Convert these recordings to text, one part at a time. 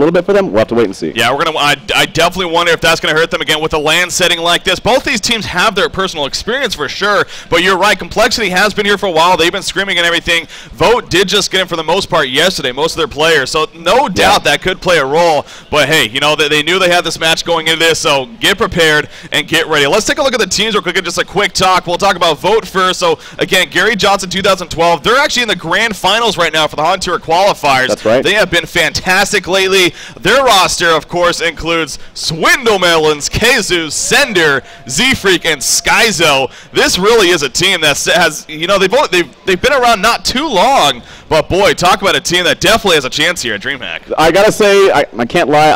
little bit for them. We'll have to wait and see. Yeah, we're gonna. I definitely wonder if that's gonna hurt them again with a LAN setting like this. Both these teams have their personal experience for sure, but you're right. Complexity has been here for a while. They've been screaming and everything. Vote did just get in for the most part yesterday, most of their players. So no doubt that could play a role. But hey, you know they knew they had this match going into this, so get prepared and get ready. Let's take a look at the teams real quick and just a quick talk. We'll talk about Vote first. So again, Gary Johnson 2012. They're actually in the grand finals right now for the Han Tour qualifiers. That's right. They have been fantastic lately. Their roster, of course, includes Swindlemelons, Kazu, Sender, Z-Freak, and Skyzo. This really is a team that has, you know, they've been around not too long, but boy, talk about a team that definitely has a chance here at DreamHack. I gotta say, I can't lie,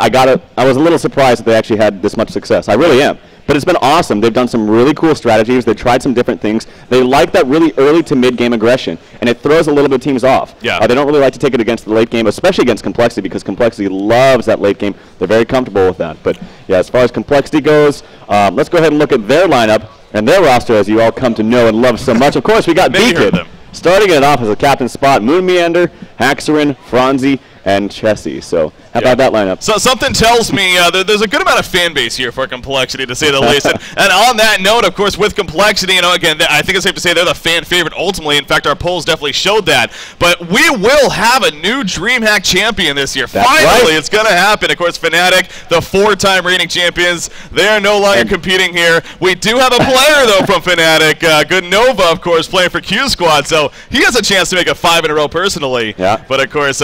I was a little surprised that they actually had this much success. I really am. But it's been awesome. They've done some really cool strategies. They've tried some different things. They like that really early to mid-game aggression, and it throws a little bit of teams off. Yeah. They don't really like to take it against the late game, especially against Complexity, because Complexity loves that late game. They're very comfortable with that. But yeah, as far as Complexity goes, let's go ahead and look at their lineup and their roster, as you all come to know and love so much. Of course, we got V0TE. Starting it off as a captain spot, Moon Meander, Haxerin, Franzi, and Chessie. So how about that lineup? So something tells me there's a good amount of fan base here for Complexity, to say the least. And on that note, of course, with Complexity, you know, again, I think it's safe to say they're the fan favorite ultimately. In fact, our polls definitely showed that. But we will have a new DreamHack champion this year. That's Finally, right. It's going to happen. Of course, Fnatic, the 4-time reigning champions, they are no longer competing here. We do have a player, though, from Fnatic. Good Nova, of course, playing for Q Squad. So he has a chance to make a 5 in a row personally. Yeah. But, of course,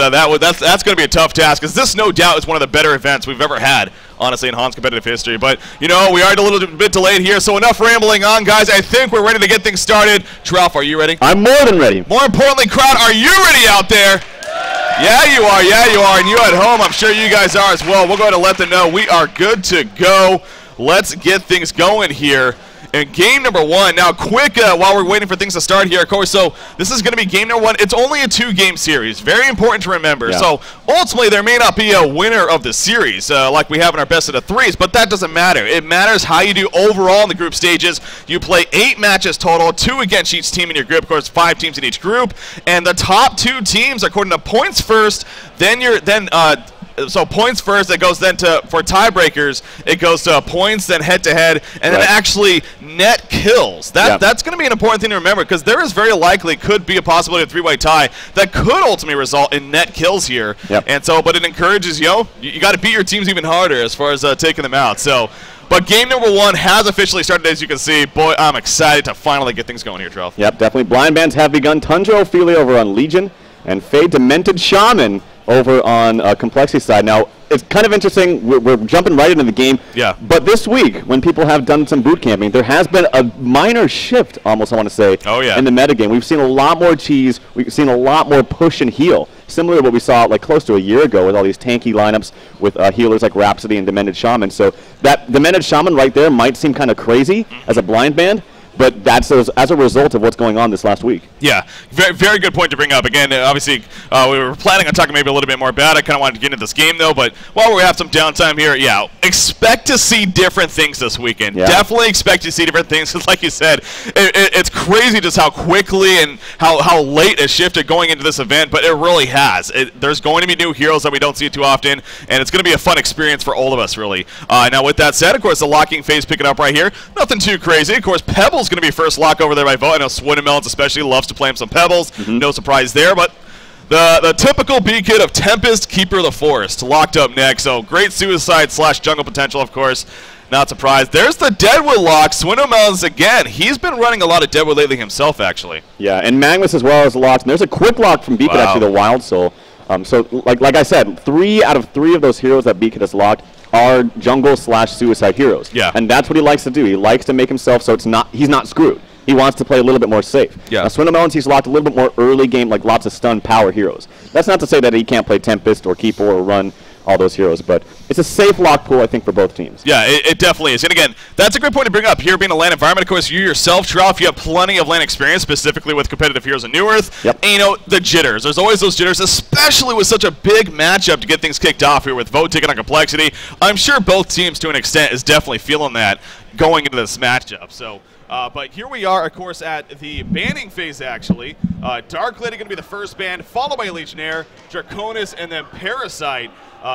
that's going to be a tough task, because this, no doubt, is one of the better events we've ever had, honestly, in Han's competitive history. But, you know, we are a little bit delayed here, so enough rambling on, guys. I think we're ready to get things started. Trough, are you ready? I'm more than ready. More importantly, crowd, are you ready out there? Yeah, you are. Yeah, you are. And you at home, I'm sure you guys are as well. We're going to let them know we are good to go. Let's get things going here. And game number 1. Now, quick, while we're waiting for things to start here, of course, so this is going to be game number 1. It's only a 2-game series. Very important to remember. Yeah. So, ultimately, there may not be a winner of the series like we have in our best of the 3s, but that doesn't matter. It matters how you do overall in the group stages. You play 8 matches total, 2 against each team in your group. Of course, 5 teams in each group. And the top 2 teams, according to points first, so points first, it goes then to, for tiebreakers, it goes to points, then head-to-head, and then actually net kills. That's going to be an important thing to remember, because there is very likely could be a possibility of a 3-way tie that could ultimately result in net kills here. And so, but it encourages, you got to beat your teams even harder as far as taking them out. So, but game number 1 has officially started, as you can see. Boy, I'm excited to finally get things going here, Trough. Yep, definitely. Blind bands have begun. Tundra Ophelia over on Legion, and Fade Demented Shaman over on Complexity side. Now, it's kind of interesting. We're jumping right into the game. Yeah. But this week, when people have done some boot camping, there has been a minor shift, almost, I want to say, in the metagame. We've seen a lot more cheese. We've seen a lot more push and heal, similar to what we saw like close to a year ago with all these tanky lineups with healers like Rhapsody and Demented Shaman. So that Demented Shaman right there might seem kind of crazy as a blind band, but that's as a result of what's going on this last week. Yeah, very, very good point to bring up. Again, obviously, we were planning on talking maybe a little bit more about it. I kind of wanted to get into this game, though, but while we have some downtime here, yeah, expect to see different things this weekend. Yeah. Definitely expect to see different things, because like you said, it's crazy just how quickly and how late it shifted going into this event, but it really has. There's going to be new heroes that we don't see too often, and it's going to be a fun experience for all of us, really. Now, with that said, of course, the locking phase picking up right here. Nothing too crazy. Of course, Pebbles going to be first lock over there by Vote. I know Swindlemelons especially loves to play him some Pebbles. No surprise there, but the typical B-Kid of Tempest, Keeper of the Forest, locked up next. So great suicide / jungle potential, of course. Not surprised. There's the Deadwood lock. Swindlemelons again. He's been running a lot of Deadwood lately himself, actually. Yeah, and Magnus as well as locked. And there's a quick lock from B-Kid, actually, the Wild Soul. So like I said, 3 out of 3 of those heroes that B-Kid has locked are jungle / suicide heroes. Yeah. And that's what he likes to do. He likes to make himself so he's not screwed. He wants to play a little bit more safe. Yeah. Now, Swindlemelons, he's locked a little bit more early game, like lots of stun power heroes. That's not to say that he can't play Tempest or Keeper or run all those heroes, but it's a safe lock pool, I think, for both teams. Yeah, it definitely is. And again, that's a great point to bring up. Here being a LAN environment, of course, you yourself, Trough, you have plenty of LAN experience, specifically with competitive heroes in New Earth. Yep. And, you know, the jitters. There's always those jitters, especially with such a big matchup to get things kicked off here with Vote taking on Complexity. I'm sure both teams, to an extent, is definitely feeling that going into this matchup. So, but here we are, of course, at the banning phase, actually. Dark Lady going to be the first ban, followed by Legionnaire, Draconis, and then Parasite.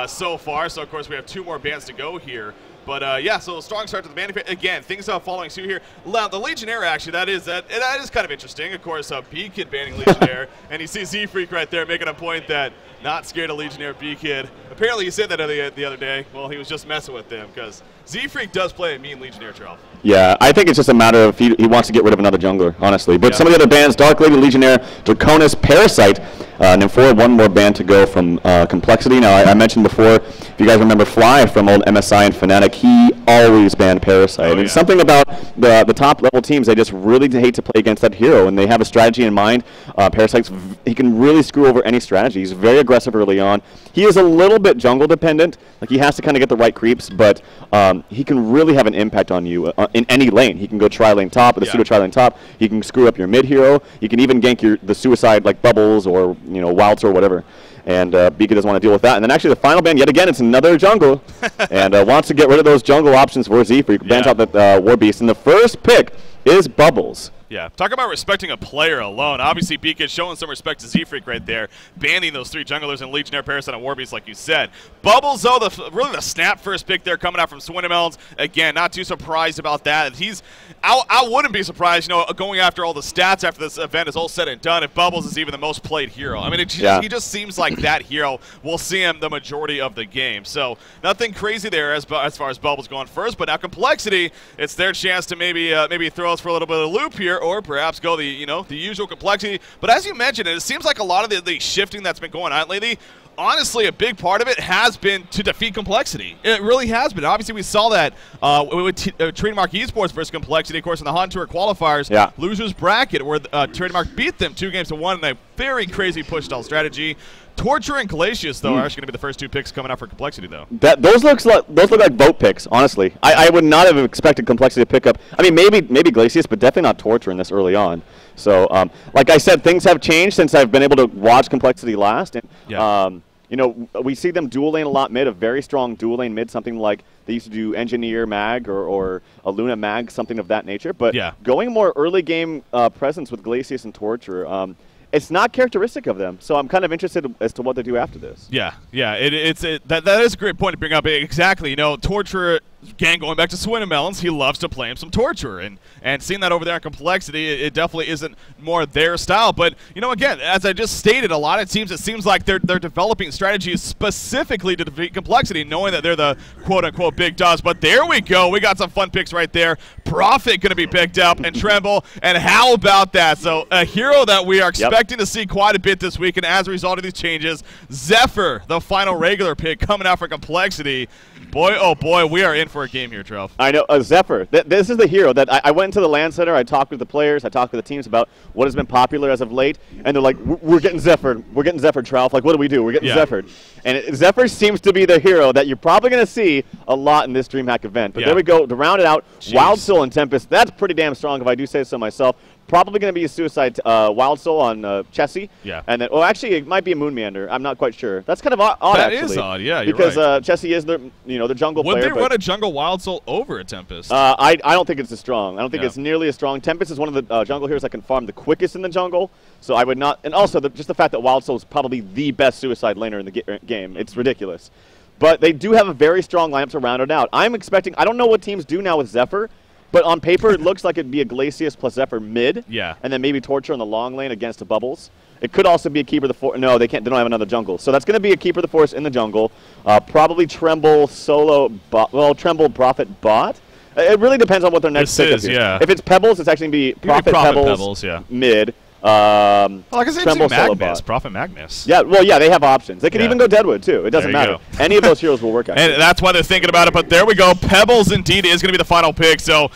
so far. So, of course, we have 2 more bans to go here. But, yeah, so a strong start to the ban. Again, things following suit here. The Legionnaire, actually, that is kind of interesting. Of course, B-Kid banning Legionnaire. And you see Z-Freak right there making a point that not scared of Legionnaire B-Kid. Apparently, he said that the other day. Well, he was just messing with them because Z-Freak does play a mean Legionnaire troll. Yeah, I think it's just a matter of he wants to get rid of another jungler, honestly. But some of the other bans, Dark Lady, Legionnaire, Draconis, Parasite, and then one more ban to go from Complexity. Now, I mentioned before, if you guys remember Fly from old MSI and Fnatic, he always banned Parasite. And something about the top-level teams, they just really hate to play against that hero, and they have a strategy in mind. Parasite's, he can really screw over any strategy. He's very aggressive early on. He is a little bit jungle-dependent. Like, he has to kind of get the right creeps, but he can really have an impact on you in any lane. He can go tri-lane top, with a pseudo tri-lane top. He can screw up your mid-hero. He can even gank the suicide, like Bubbles or, Wilds or whatever. And Bika doesn't want to deal with that. And then actually the final ban, yet again, it's another jungle. And wants to get rid of those jungle options for Z-Freak. Bans out the War Beast. And the first pick is Bubbles. Yeah, talk about respecting a player alone. Obviously, B-Kid showing some respect to Z-Freak right there, banning those 3 junglers and Legionnaire, Parasite, and Warbeast, like you said. Bubbles, though, really the snap first pick there coming out from Swinnemelons. Again, not too surprised about that. I wouldn't be surprised, going after all the stats after this event is all said and done, if Bubbles is even the most played hero. I mean, he just seems like that hero. We'll see him the majority of the game. So nothing crazy there as far as Bubbles going first. But now Complexity, it's their chance to maybe throw us for a little bit of a loop here, or perhaps go the usual Complexity. But as you mentioned, it seems like a lot of the shifting that's been going on lately, honestly, a big part of it has been to defeat Complexity. It really has been. Obviously, we saw that with Trademark Esports versus Complexity, of course, in the Hon Tour qualifiers, losers bracket, where Trademark beat them 2-1 in a very crazy push-style strategy. Torture and Glacius, though, are actually going to be the first 2 picks coming out for Complexity, though. Those look like vote picks, honestly. I would not have expected Complexity to pick up. I mean, maybe Glacius, but definitely not Torture in this early on. So, like I said, things have changed since I've been able to watch Complexity last. And, we see them dual lane a lot mid, a very strong dual lane mid, something like they used to do Engineer Mag or a Luna Mag, something of that nature. But going more early game presence with Glacius and Torture, it's not characteristic of them, so I'm kind of interested as to what they do after this. Yeah, that is a great point to bring up. Exactly, Torture, again, going back to Swinnemelons, he loves to play him some Torture, and seeing that over there in Complexity, it definitely isn't more their style. But, again, as I just stated, a lot of teams, it seems like they're developing strategies specifically to defeat Complexity, knowing that they're the quote-unquote big dogs. But there we go. We got some fun picks right there. Prophet going to be picked up, and Tremble, and how about that? So a hero that we are expecting to see quite a bit this week, and as a result of these changes, Zephyr, the final regular pick, coming out for Complexity. Boy, oh boy, we are in for a game here, Trev. I know, Zephyr. This is the hero that I went into the LAN center, I talked with the players, I talked with the teams about what has been popular as of late, and they're like, we're getting Zephyr. We're getting Zephyr, Trev. Like, what do we do? We're getting Zephyr. And Zephyr seems to be the hero that you're probably going to see a lot in this DreamHack event. But there we go. To round it out, Wild Soul and Tempest. That's pretty damn strong, if I do say so myself. Probably going to be a Suicide Wild Soul on Chessie. And then, actually, it might be a Moon Meander. I'm not quite sure. That's kind of odd, actually. That is odd, yeah, you're because right. Chessie is the jungle player. Would they run a jungle Wild Soul over a Tempest? I don't think it's as strong. I don't think it's nearly as strong. Tempest is one of the jungle heroes that can farm the quickest in the jungle. So I would not. And also, just the fact that Wild Soul is probably the best Suicide laner in the game. It's ridiculous. But they do have a very strong lineup to round it out. I'm expecting. I don't know what teams do now with Zephyr. But on paper, it looks like it'd be a Glacius plus Zephyr mid. And then maybe Torture in the long lane against the Bubbles. It could also be a Keeper of the Forest. No, they can't. They don't have another jungle. So that's going to be a Keeper of the Forest in the jungle. Probably Tremble solo. Tremble Prophet bot. It really depends on what their next pick is. If it's Pebbles, it's actually going to be Prophet Pebbles mid. Like I said, Tremble Magnus, Prophet Magnus. Yeah, they have options. They could even go Deadwood, too. It doesn't matter. Any of those heroes will work out. And that's why they're thinking about it. But there we go. Pebbles, indeed, is going to be the final pick. So,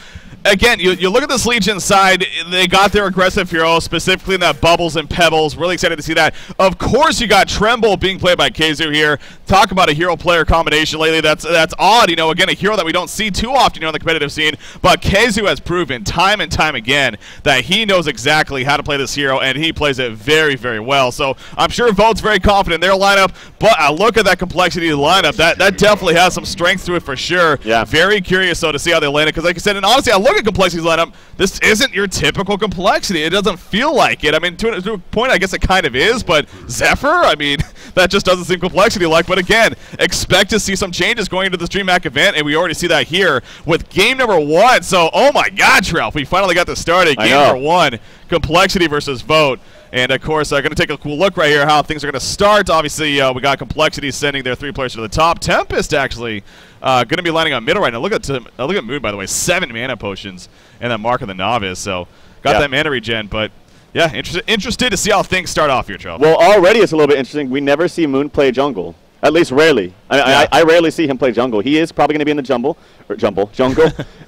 again, you look at this Legion side. They got their aggressive hero, specifically in that Bubbles and Pebbles. Really excited to see that. Of course, you got Tremble being played by Keizu here. Talk about a hero-player combination lately. That's odd. Again, a hero that we don't see too often on the competitive scene. But Keizu has proven time and time again that he knows exactly how to play this hero, and he plays it very, very well. So I'm sure Vote's very confident in their lineup. But I look at that Complexity lineup. That definitely has some strength to it for sure. Very curious, though, to see how they land it. Because like I said, and honestly, I look at Complexity's lineup. This isn't your typical Complexity. It doesn't feel like it. I mean, to a point, I guess it kind of is. But Zephyr, I mean, that just doesn't seem complexity-like. But again, expect to see some changes going into this DreamHack event, and we already see that here with game number 1. So, oh my God, Trelf, we finally got this started. Game number 1, complexity versus V0TE. And, of course, going to take a cool look right here how things are going to start. Obviously, we got Complexity sending their 3 players to the top. Tempest, actually, going to be lining up middle right now. Look at Moon, by the way, 7 mana potions and that Mark of the Novice. So, got that mana regen, but... yeah, interested to see how things start off here, Joe. Well, already it's a little bit interesting. We never see Moon play jungle. At least rarely. I rarely see him play jungle. He is probably going to be in the jungle.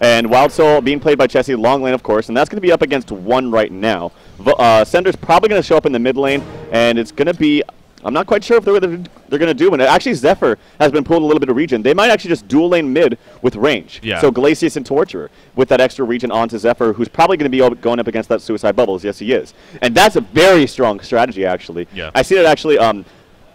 And Wild Soul being played by Chessie, long lane, of course. And that's going to be up against 1 right now. Sender's probably going to show up in the mid lane. And it's going to be... I'm not quite sure if they're going to do it. Actually, Zephyr has been pulling a little bit of regen. They might actually just dual lane mid with range. Yeah. So Glacius and Torturer with that extra regen onto Zephyr, who's probably going to be going up against that Suicide Bubbles. Yes, he is. And that's a very strong strategy, actually. Yeah. I see that actually...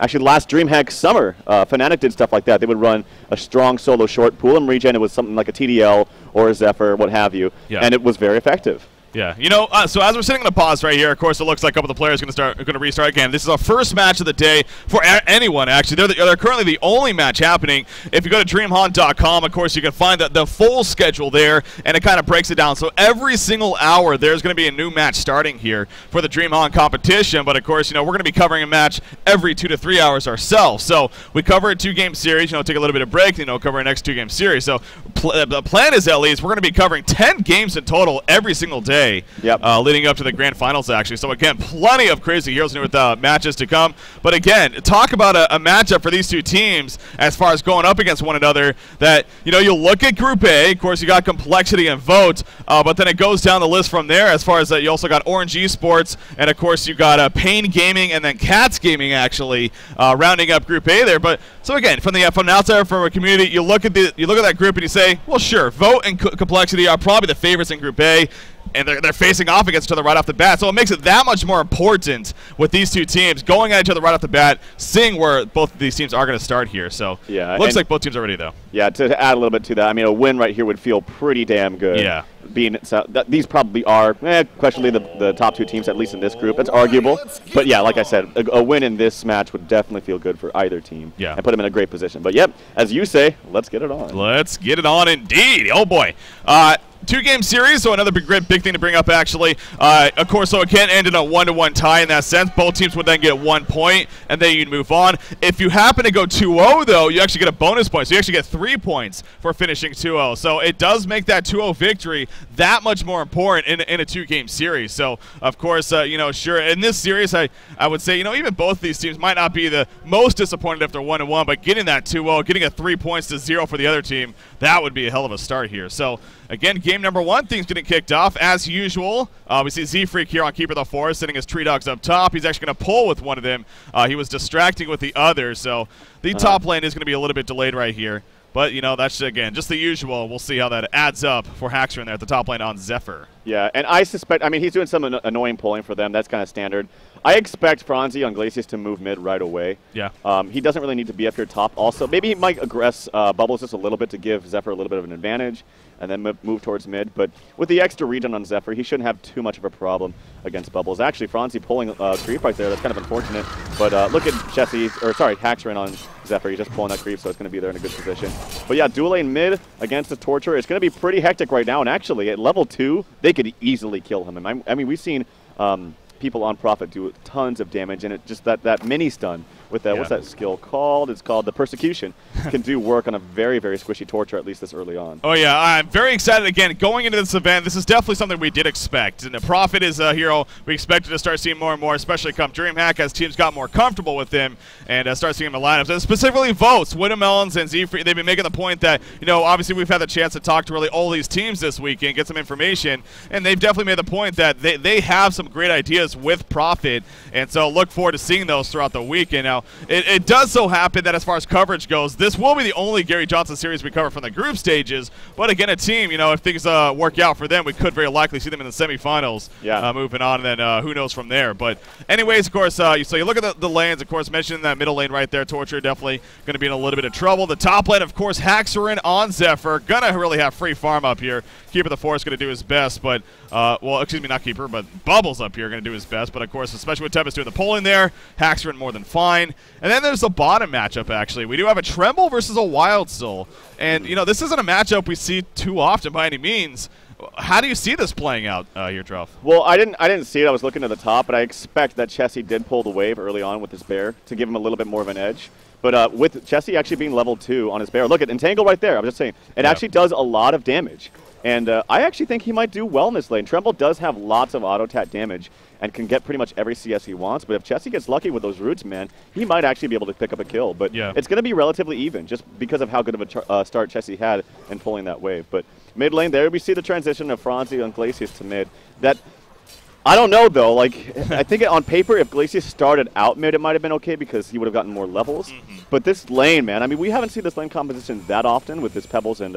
Actually, last DreamHack summer, Fnatic did stuff like that. They would run a strong solo short, pool and regen. It was something like a TDL or a Zephyr, what have you, and it was very effective. Yeah, you know, so as we're sitting on a pause right here, of course, it looks like a couple of the players are going to restart again. This is our first match of the day for anyone, actually. They're currently the only match happening. If you go to DreamHack.com, of course, you can find the full schedule there, and it kind of breaks it down. So every single hour, there's going to be a new match starting here for the DreamHack competition. But, of course, you know, we're going to be covering a match every 2 to 3 hours ourselves. So we cover a 2-game series, you know, take a little bit of break, you know, cover our next 2-game series. So the plan is, at least, we're going to be covering 10 games in total every single day. Yep. Leading up to the grand finals, actually. So, again, plenty of crazy Heroes with matches to come. But, again, talk about a matchup for these two teams as far as going up against one another that, you know, you look at Group A. Of course, you got Complexity and V0TE, but then it goes down the list from there as far as you also got Orange Esports, and, of course, you got Pain Gaming and then Cats Gaming, actually, rounding up Group A there. But, so, again, from the outside, from a community, you look at that group and you say, well, sure, V0TE and Complexity are probably the favorites in Group A. And they're facing off against each other right off the bat. So it makes it that much more important with these two teams going at each other right off the bat, seeing where both of these teams are going to start here. So yeah, looks like both teams are ready, though. Yeah, to add a little bit to that, I mean, a win right here would feel pretty damn good. Yeah. These probably are, questionably the top 2 teams, at least in this group. It's arguable. But, yeah, like I said, a win in this match would definitely feel good for either team. Yeah. And put them in a great position. But, yep, as you say, let's get it on. Let's get it on indeed. Oh, boy. 2-game series, so another big thing to bring up, actually. Of course, so it can end in a 1-1 tie in that sense. Both teams would then get 1 point, and then you'd move on. If you happen to go 2-0, though, you actually get a bonus point. So you actually get 3 points for finishing 2-0. So it does make that 2-0 victory that much more important in a 2-game series. So, of course, you know, sure, in this series, I would say, you know, even both these teams might not be the most disappointed if they're 1-1, but getting that 2-0, getting a 3 points to 0 for the other team, that would be a hell of a start here. So, again, game number 1, things getting kicked off as usual. We see Z-Freak here on Keeper the Forest, sitting his Tree Dogs up top. He's actually going to pull with one of them. He was distracting with the other, so the top lane is going to be a little bit delayed right here. But, you know, that's, again, just the usual. We'll see how that adds up for Haxer in there at the top lane on Zephyr. Yeah, and I suspect, I mean, he's doing some annoying pulling for them. That's kind of standard. I expect Franzi on Glacius to move mid right away. Yeah. He doesn't really need to be up here top. Also, maybe he might aggress Bubbles just a little bit to give Zephyr a little bit of an advantage and then move towards mid. But with the extra regen on Zephyr, he shouldn't have too much of a problem against Bubbles. Actually, Franzi pulling creep right there. That's kind of unfortunate. But look at Haxer in on Zephyr. He's just pulling that creep, so it's going to be there in a good position. But yeah, dual lane mid against the Torturer. It's going to be pretty hectic right now. And actually, at level 2, they could easily kill him. And I mean, we've seen people on Prophet do tons of damage, and it just that mini stun with that, what's that skill called? It's called the Persecution. Can do work on a very, very squishy Torture, at least this early on. Oh, yeah. I'm very excited. Again, going into this event, this is definitely something we did expect. And the Prophet is a hero we expected to start seeing more and more, especially come DreamHack, as teams got more comfortable with him and start seeing him in lineups. And specifically V0TE, Widowmelons, and Z-Free, they've been making the point that, you know, obviously we've had the chance to talk to really all these teams this weekend, get some information, and they've definitely made the point that they have some great ideas with Prophet, and so look forward to seeing those throughout the weekend. Now, it does so happen that as far as coverage goes, this will be the only Gary Johnson series we cover from the group stages, but again, a team, you know, if things work out for them, we could very likely see them in the semifinals moving on, and then who knows from there. But anyways, of course, so you look at the lanes, of course, mentioning that middle lane right there, Torture definitely going to be in a little bit of trouble. The top lane, of course, Haxerin on Zephyr, gonna really have free farm up here. Keeper the Forest going to do his best, but, well, excuse me, not Keeper, but Bubbles up here going to do his best, but of course, especially with Tempest doing the pulling there, Haxorn more than fine. And then there's the bottom matchup, actually. We do have a Tremble versus a Wild Soul. And, you know, this isn't a matchup we see too often by any means. How do you see this playing out here, Druff? Well, I didn't see it. I was looking at the top, but I expect that Chessie did pull the wave early on with his bear to give him a little bit more of an edge. But with Chessie actually being level 2 on his bear, look at Entangle right there. I'm just saying, it actually does a lot of damage. And I actually think he might do well in this lane. Tremble does have lots of auto-tat damage and can get pretty much every CS he wants. But if Chessie gets lucky with those roots, man, he might actually be able to pick up a kill. But it's going to be relatively even just because of how good of a start Chessie had in pulling that wave. But mid lane there, we see the transition of Franzi and Glacius to mid. That, I don't know, though. Like, I think on paper, if Glacius started out mid, it might have been okay because he would have gotten more levels. But this lane, man, I mean, we haven't seen this lane composition that often with this Pebbles and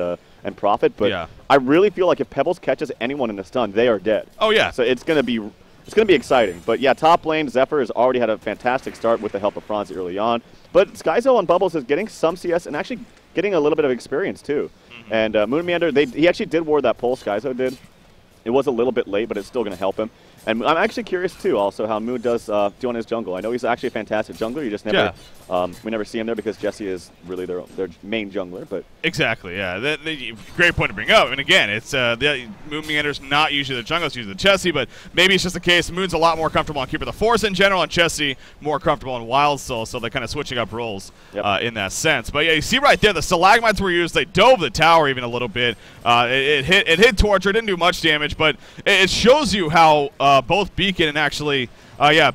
Prophet. But I really feel like if Pebbles catches anyone in a stun, they are dead. Oh, yeah. So it's going to be exciting. But, yeah, top lane, Zephyr has already had a fantastic start with the help of Franzi early on. But Skyzo on Bubbles is getting some CS and actually getting a little bit of experience, too. And Moon Meander, he actually did ward that pull, Skyzo did. It was a little bit late, but it's still going to help him. And I'm actually curious, too, also, how Moon does do on his jungle. I know he's actually a fantastic jungler. You just never, we never see him there because Jessie is really their main jungler. But exactly, yeah. Great point to bring up. And again, it's Moon Meander's not usually the jungler, it's usually the Jessie, but maybe it's just the case Moon's a lot more comfortable on Keeper of the Force in general, and Jessie more comfortable in Wild Soul, so they're kind of switching up roles in that sense. But yeah, you see right there, the Stalagmites were used. They dove the tower even a little bit. It hit Torture, didn't do much damage, but it shows you how both Beacon and actually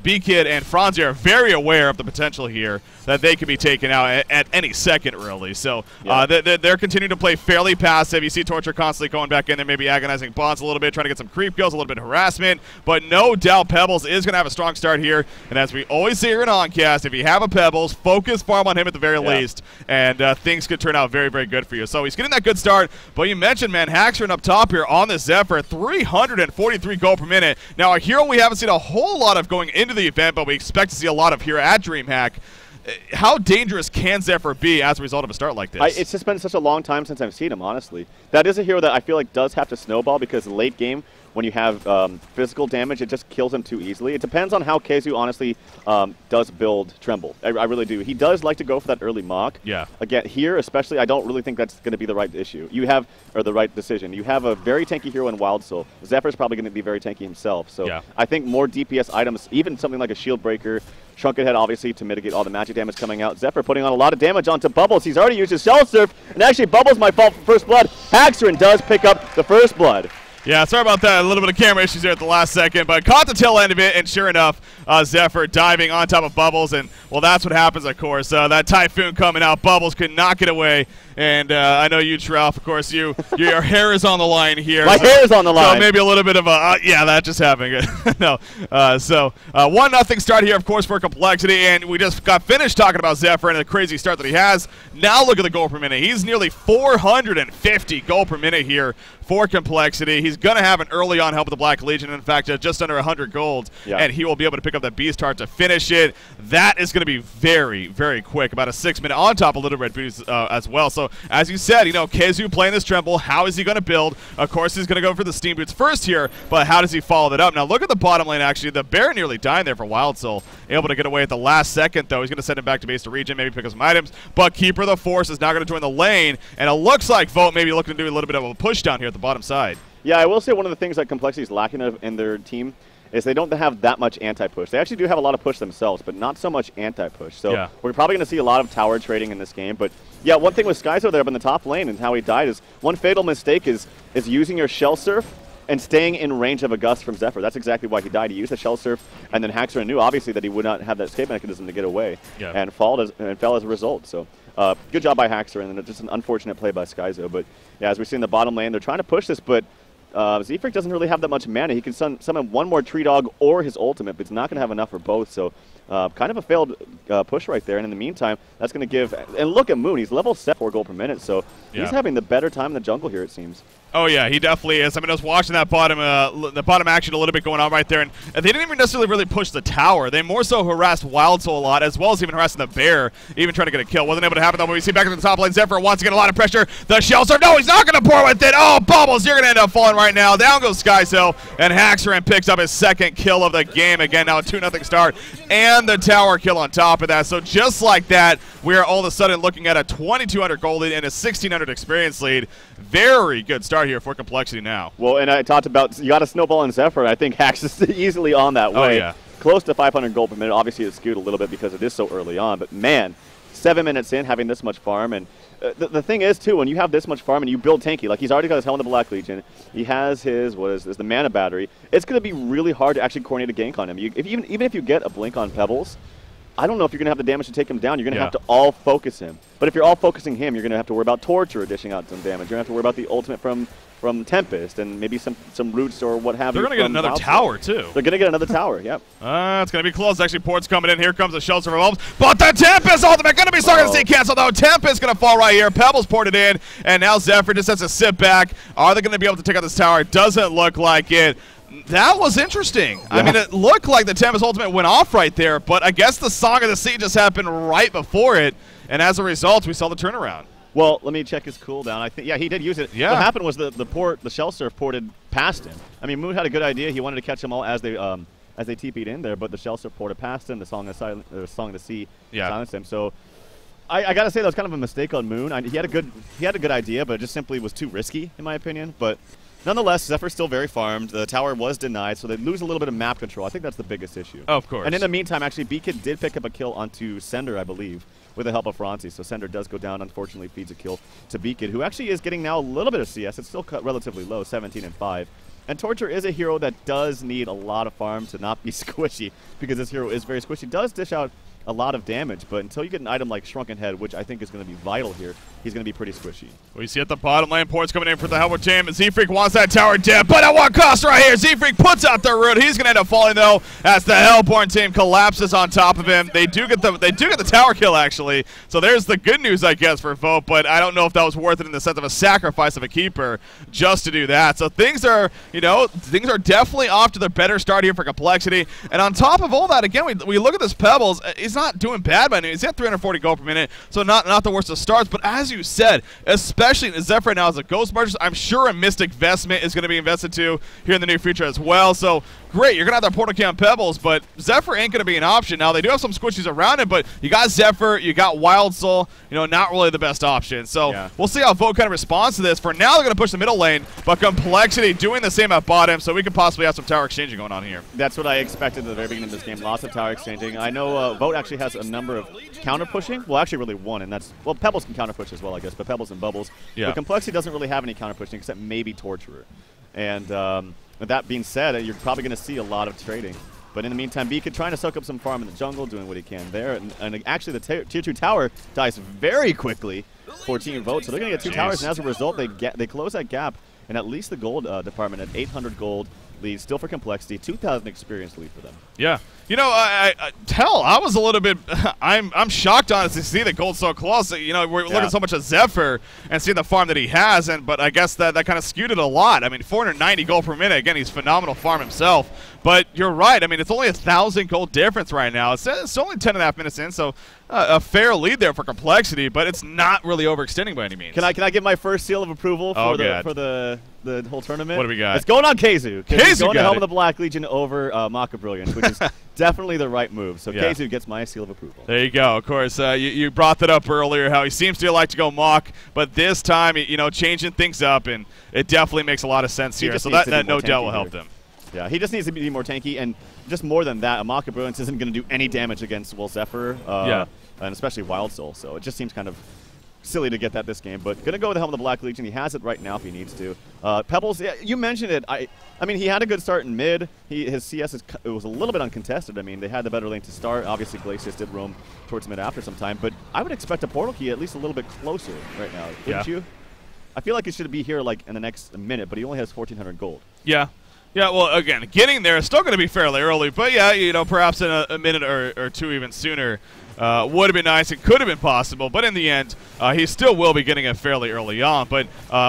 B-Kid and Franzi are very aware of the potential here that they could be taken out at any second, really. So they're continuing to play fairly passive. You see Torture constantly going back in there, maybe agonizing Bonds a little bit, trying to get some creep kills, a little bit of harassment. But no doubt Pebbles is going to have a strong start here. And as we always say here in Oncast, if you have a Pebbles, focus farm on him at the very least, and things could turn out very, very good for you. So he's getting that good start. But you mentioned, man, Haxorn up top here on the Zephyr, 343 gold per minute. Now, a hero we haven't seen a whole lot of going into the event, but we expect to see a lot of here at DreamHack. How dangerous can Zephyr be as a result of a start like this? It's just been such a long time since I've seen him, honestly. That is a hero that I feel like does have to snowball because late game, when you have physical damage, it just kills him too easily. It depends on how Keizu honestly does build Tremble. I really do. He does like to go for that early mock. Yeah. Again, here especially, I don't really think that's going to be the right issue. The right decision. You have a very tanky hero in Wild Soul. Zephyr's probably going to be very tanky himself. So I think more DPS items, even something like a Shield Breaker, Shrunken Head, obviously, to mitigate all the magic damage coming out. Zephyr putting on a lot of damage onto Bubbles. He's already used his Shell Surf, and actually Bubbles might fall for first blood. Haxorn does pick up the first blood. Yeah, sorry about that. A little bit of camera issues there at the last second, but caught the tail end of it, and sure enough, Zephyr diving on top of Bubbles, and, well, that's what happens, of course. That Typhoon coming out, Bubbles could not get away, and I know you, Trout, of course, your hair is on the line here. My hair is on the line. So maybe a little bit of a, yeah, that just happened. No, 1-0 start here, of course, for Complexity, and we just got finished talking about Zephyr and the crazy start that he has. Now look at the gold per minute. He's nearly 450 gold per minute here for Complexity. He's going to have an early on help with the Black Legion, in fact, just under 100 gold, and he will be able to pick up that Beast Heart to finish it. That is going to be very, very quick, about a 6-minute on top of Little Red Boots as well. So, as you said, Keizu playing this Tremble, how is he going to build? Of course, he's going to go for the Steam Boots first here, but how does he follow that up? Now, look at the bottom lane, actually. The Bear nearly dying there for Wild Soul. Able to get away at the last second, though. He's going to send him back to base to region, maybe pick up some items, but Keeper of the Force is now going to join the lane, and it looks like V0TE maybe looking to do a little bit of a push down here at the bottom side. Yeah, I will say one of the things that Complexity is lacking in their team is they don't have that much anti-push. They actually do have a lot of push themselves, but not so much anti-push. So we're probably going to see a lot of tower trading in this game. But yeah, one thing with Skyzo there up in the top lane and how he died is one fatal mistake is using your Shell Surf and staying in range of a gust from Zephyr. That's exactly why he died. He used a Shell Surf, and then Haxorn knew, obviously, that he would not have that escape mechanism to get away, and fell as a result. So good job by Haxorn, and just an unfortunate play by Skyzo. But yeah, as we see in the bottom lane, they're trying to push this, but Zephyr doesn't really have that much mana. He can summon one more Tree Dog or his ultimate, but he's not going to have enough for both. So kind of a failed push right there. And in the meantime, that's going to give – and look at Moon. He's level 4 gold per minute, so he's having the better time in the jungle here, it seems. Oh, yeah, he definitely is. I mean, I was watching that bottom action a little bit going on right there, and they didn't even necessarily really push the tower. They more so harassed Wild Soul a lot, as well as even harassing the Bear, even trying to get a kill. Wasn't able to happen, though, but we see back in the top lane, Zephyr wants to get a lot of pressure. The shell serve, no, he's not going to pour with it. Oh, Bubbles, you're going to end up falling right now. Down goes Skyso, and Haxoran picks up his second kill of the game. Again, now a 2-0 start, and the tower kill on top of that. So just like that, we are all of a sudden looking at a 2,200 gold lead and a 1,600 experience lead. Very good start here for Complexity now. Well, and I talked about you got a snowball in Zephyr. I think Hax is easily on that way. Oh, yeah. Close to 500 gold per minute. Obviously, it's skewed a little bit because it is so early on. But, man, 7 minutes in, having this much farm. And the thing is, too, when you have this much farm and you build tanky, like he's already got his Helm of the Black Legion, he has his, the mana battery, it's going to be really hard to actually coordinate a gank on him. Even if you get a blink on Pebbles, I don't know if you're going to have the damage to take him down. You're going to have to all focus him. But if you're all focusing him, you're going to have to worry about Torture dishing out some damage. You're going to have to worry about the ultimate from Tempest and maybe some roots or what have you. They're going to get another tower, too. They're going to get another tower, yep. It's going to be close. Actually, Port's coming in. Here comes the Shelter of Elves. But the Tempest ultimate going to be starting to see canceled, though. Tempest going to fall right here. Pebbles poured it in. And now Zephyr just has to sit back. Are they going to be able to take out this tower? It doesn't look like it. That was interesting. Yeah. I mean, it looked like the Tempest ultimate went off right there, but I guess the Song of the Sea just happened right before it, and as a result, we saw the turnaround. Well, let me check his cooldown. I think, yeah, he did use it. Yeah. What happened was the Shell Surf ported past him. I mean, Moon had a good idea. He wanted to catch them all as they TP'd in there, but the Shell Surf ported past him. The Song of the Sea silenced him. So I got to say that was kind of a mistake on Moon. He had a good idea, but it just simply was too risky, in my opinion. But nonetheless, Zephyr's still very farmed. The tower was denied, so they lose a little bit of map control. I think that's the biggest issue. Of course. And in the meantime, actually, B-Kid did pick up a kill onto Sender, I believe, with the help of Franzi. So Sender does go down, unfortunately feeds a kill to B-Kid, who actually is getting now a little bit of CS. It's still cut relatively low, 17 and 5. And Torture is a hero that does need a lot of farm to not be squishy, because this hero is very squishy. Does dish out a lot of damage, but until you get an item like Shrunken Head, which I think is going to be vital here, he's going to be pretty squishy. We see at the bottom lane, Port's coming in for the Helmet team. Z-Freak wants that tower dead, but at what cost right here? Z-Freak puts out the root. He's going to end up falling, though, as the Hellborn team collapses on top of him. They do get the tower kill, actually, so there's the good news, I guess, for Vote, but I don't know if that was worth it in the sense of a sacrifice of a keeper just to do that. So things are definitely off to the better start here for Complexity, and on top of all that, again, we look at this Pebbles. He's not doing bad by now. He's at 340 gold per minute, so not the worst of starts. But as you said, especially in Zephyr now as a Ghost Merchant, I'm sure a Mystic Vestment is going to be invested to here in the near future as well. So great, you're going to have that Portal Key on Pebbles, but Zephyr ain't going to be an option. Now, they do have some squishies around him, but you got Zephyr, you got Wild Soul, not really the best option. So we'll see how Vote kind of responds to this. For now, they're going to push the middle lane, but Complexity doing the same at bottom, so we could possibly have some tower exchanging going on here. That's what I expected at the very beginning of this game. Lots of tower exchanging. I know Vote actually has a number of counter pushing. Well, actually really one, and that's, well, Pebbles can counter push as well, I guess, but Pebbles and Bubbles. Yeah. But Complexity doesn't really have any counter pushing except maybe Torturer. And with that being said, you're probably going to see a lot of trading. But in the meantime, B-Kid trying to soak up some farm in the jungle, doing what he can there. And actually, the tier 2 tower dies very quickly for Team Vote. So they're going to get 2 towers, and as a result, they close that gap. And at least the gold department at 800 gold lead, still for Complexity, 2,000 experience lead for them. Yeah. I was a little bit, I'm shocked, honestly, to see the gold so close. We're looking so much at Zephyr and seeing the farm that he has, but I guess that kind of skewed it a lot. I mean, 490 gold per minute. Again, he's phenomenal farm himself. But you're right. I mean, it's only 1,000 gold difference right now. It's only 10.5 minutes in, so a fair lead there for Complexity, but it's not really overextending by any means. Can I get my first seal of approval for the whole tournament? What do we got? It's going on KZU. KZU's going to Helm of the Black Legion over Maka Brilliance, which is definitely the right move. So KZU gets my seal of approval. There you go. Of course, you brought that up earlier, how he seems to like to go Mach, but this time, changing things up, and it definitely makes a lot of sense here. So that no doubt will help them. Yeah, he just needs to be more tanky, and just more than that, a Maka Brilliance isn't going to do any damage against Zephyr, and especially Wild Soul. So it just seems kind of silly to get that this game, but going to go with the Helm of the Black Legion. He has it right now if he needs to. Pebbles, you mentioned it. I mean, he had a good start in mid. His CS it was a little bit uncontested. I mean, they had the better lane to start. Obviously, Glacius did roam towards mid after some time, but I would expect a Portal Key at least a little bit closer right now, wouldn't you? I feel like it should be here like in the next minute, but he only has 1,400 gold. Yeah. Yeah, well, again, getting there is still going to be fairly early, but yeah, you know, perhaps in a minute or two even sooner would have been nice. It could have been possible, but in the end, he still will be getting it fairly early on. But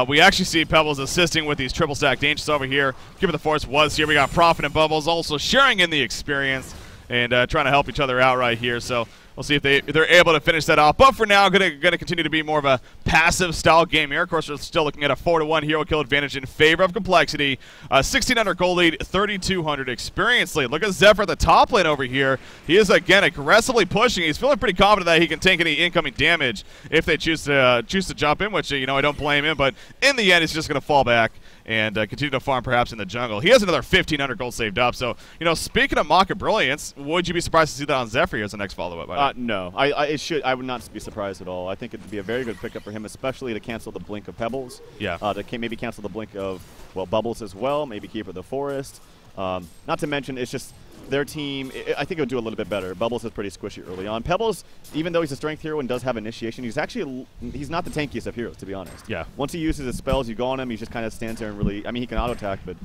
we actually see Pebbles assisting with these triple stack dangers over here. Given the force was here, we got Profit and Bubbles also sharing in the experience and trying to help each other out right here. So we'll see if they're able to finish that off. But for now, going to continue to be more of a passive style game here. Of course, we're still looking at a 4-1 hero kill advantage in favor of Complexity. 1,600 gold lead, 3,200 experience lead. Look at Zephyr at the top lane over here. He is, again, aggressively pushing. He's feeling pretty confident that he can tank any incoming damage if they choose to jump in, which, you know, I don't blame him. But in the end, he's just going to fall back and continue to farm perhaps in the jungle. He has another 1,500 gold saved up. So, you know, speaking of Mock of Brilliance, would you be surprised to see that on Zephyr as the next follow-up? No. I would not be surprised at all. I think it would be a very good pickup for him, especially to cancel the blink of Pebbles. Yeah. To maybe cancel the blink of, well, Bubbles as well, maybe Keeper of the Forest. Not to mention, it's just their team, I think it would do a little bit better. Bubbles is pretty squishy early on. Pebbles, even though he's a strength hero and does have initiation, he's not the tankiest of heroes, to be honest. Yeah. Once he uses his spells, you go on him, he just kind of stands there and really, I mean, he can auto-attack, but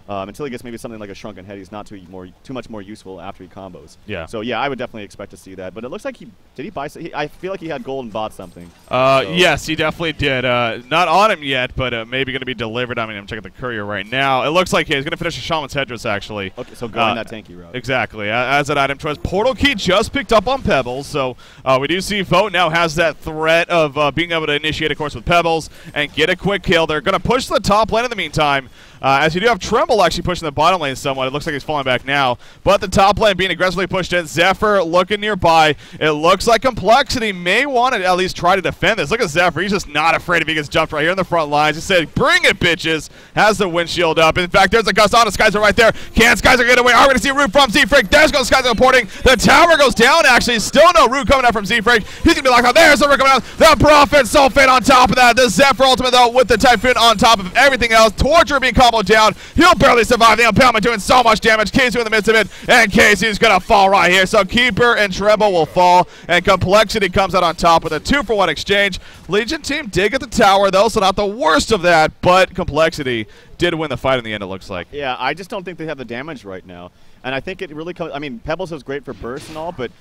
until he gets maybe something like a Shrunken Head, he's not too much more useful after he combos. Yeah. So yeah, I would definitely expect to see that. But it looks like did he buy? I feel like he had gold and bought something. Yes, he definitely did. Not on him yet, but maybe going to be delivered. I mean, I'm checking the courier right now. It looks like he's going to finish a Shaman's Headdress actually. Okay, so going that tanky route. Exactly. As an item choice, Portal Key just picked up on Pebbles, so we do see V0TE now has that threat of being able to initiate a course with Pebbles and get a quick kill. They're going to push the top lane in the meantime. As you do have Tremble actually pushing the bottom lane somewhat. It looks like he's falling back now. But the top lane being aggressively pushed in. Zephyr looking nearby. It looks like Complexity may want to at least try to defend this. Look at Zephyr. He's just not afraid if he gets jumped right here in the front lines. He said, bring it, bitches. Has the windshield up. In fact, there's a gust on. Skyzer right there. Can Skyzer get away? Are we going to see a root from Z-Freak? There's goes Skyzer reporting. The tower goes down, actually. Still no root coming out from Z-Freak. He's going to be locked out. There's the root coming out. The Prophet Sulfate on top of that. The Zephyr ultimate, though, with the Typhoon on top of everything else. Torture being comboed down. He'll barely survive. The impalement doing so much damage. Casey in the midst of it, and Casey's going to fall right here. So Keeper and Tremble will fall, and Complexity comes out on top with a 2-for-1 exchange. Legion team did get the tower, though, so not the worst of that, but Complexity did win the fight in the end, it looks like. Yeah, I just don't think they have the damage right now. And I think it really comes, I mean, Pebbles is great for burst and all, but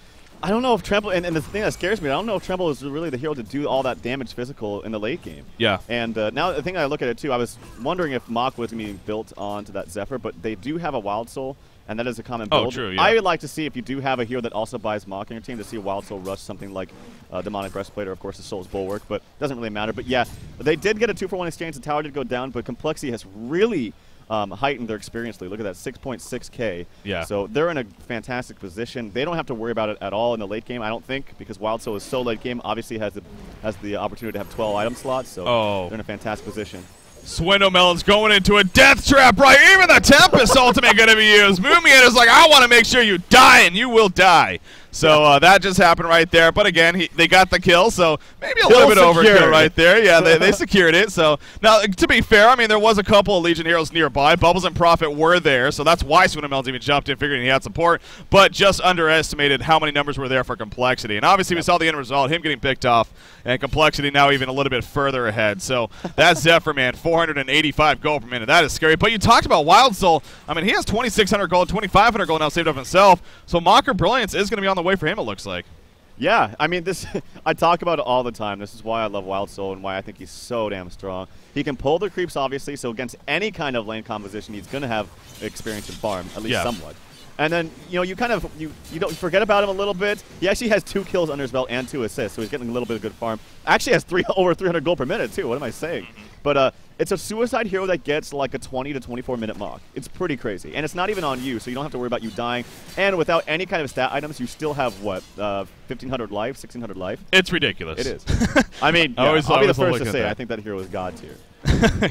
I don't know if Tremble, and the thing that scares me, I don't know if Tremble is really the hero to do all that damage physical in the late game. Yeah. And now the thing I look at it too, I was wondering if Mach was going to be built onto that Zephyr, but they do have a Wild Soul, and that is a common build. Oh, true, yeah. I would like to see if you do have a hero that also buys Mach in your team to see Wild Soul rush something like Demonic Breastplate or, of course, the Soul's Bulwark, but it doesn't really matter. But yeah, they did get a 2-for-1 exchange. The tower did go down, but Complexity has really heightened their experience lead. Look at that, 6.6k. Yeah. So they're in a fantastic position. They don't have to worry about it at all in the late game, I don't think, because Wild Soul is so late game. Obviously has the opportunity to have 12 item slots, so they're in a fantastic position. Swindle Melon's going into a death trap, right? Even the Tempest ultimate going to be used. Moomian is like, I want to make sure you die, and you will die. So that just happened right there. But again, they got the kill, so maybe a little bit overkill right there. Yeah, they secured it. So now, to be fair, I mean, there was a couple of Legion heroes nearby. Bubbles and Prophet were there, so that's why Swindle Melons even jumped in, figuring he had support, but just underestimated how many numbers were there for Complexity. And obviously, we saw the end result, him getting picked off, and Complexity now even a little bit further ahead. So that's Zephyr, man, 485 gold per minute. That is scary. But you talked about Wild Soul. I mean, he has 2,600 gold, 2,500 gold now saved up himself. So Mocker Brilliance is going to be on the way for him, it looks like. Yeah, I mean, this I talk about it all the time. This is why I love Wild Soul and why I think he's so damn strong. He can pull the creeps, obviously, so against any kind of lane composition, he's going to have experience in farm, at least somewhat. And then, you know, you kind of you don't forget about him a little bit. He actually has 2 kills under his belt and 2 assists, so he's getting a little bit of good farm. Actually has over 300 gold per minute, too. What am I saying? But it's a suicide hero that gets like a 20 to 24 minute mock. It's pretty crazy. And it's not even on you, so you don't have to worry about you dying. And without any kind of stat items, you still have, what, 1,500 life, 1,600 life? It's ridiculous. It is. I mean, I'll be the first to say, I think that hero is God tier.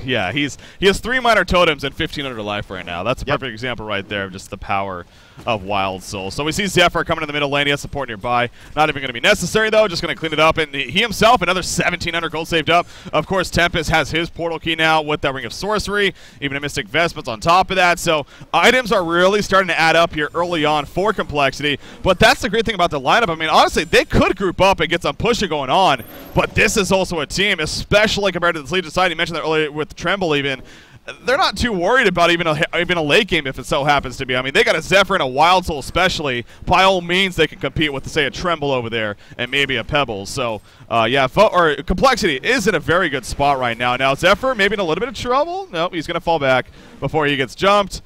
Yeah, he has 3 minor totems and 1,500 life right now. That's a perfect example right there of just the power of Wild Soul. So we see Zephyr coming in the middle lane. He has support nearby. Not even going to be necessary, though. Just going to clean it up. And he himself, another 1,700 gold saved up. Of course, Tempest has his portal key now with that Ring of Sorcery, even a Mystic Vestments on top of that. So items are really starting to add up here early on for Complexity. But that's the great thing about the lineup. I mean, honestly, they could group up and get some pushing going on. But this is also a team, especially compared to the Legion side. You mentioned that earlier with Tremble even. they're not too worried about even a late game if it so happens to be. I mean, they got a Zephyr and a Wild Soul especially. By all means, they can compete with, say, a Tremble over there and maybe a Pebbles. So, yeah, Complexity is in a very good spot right now. Now, Zephyr maybe in a little bit of trouble. Nope, he's going to fall back before he gets jumped.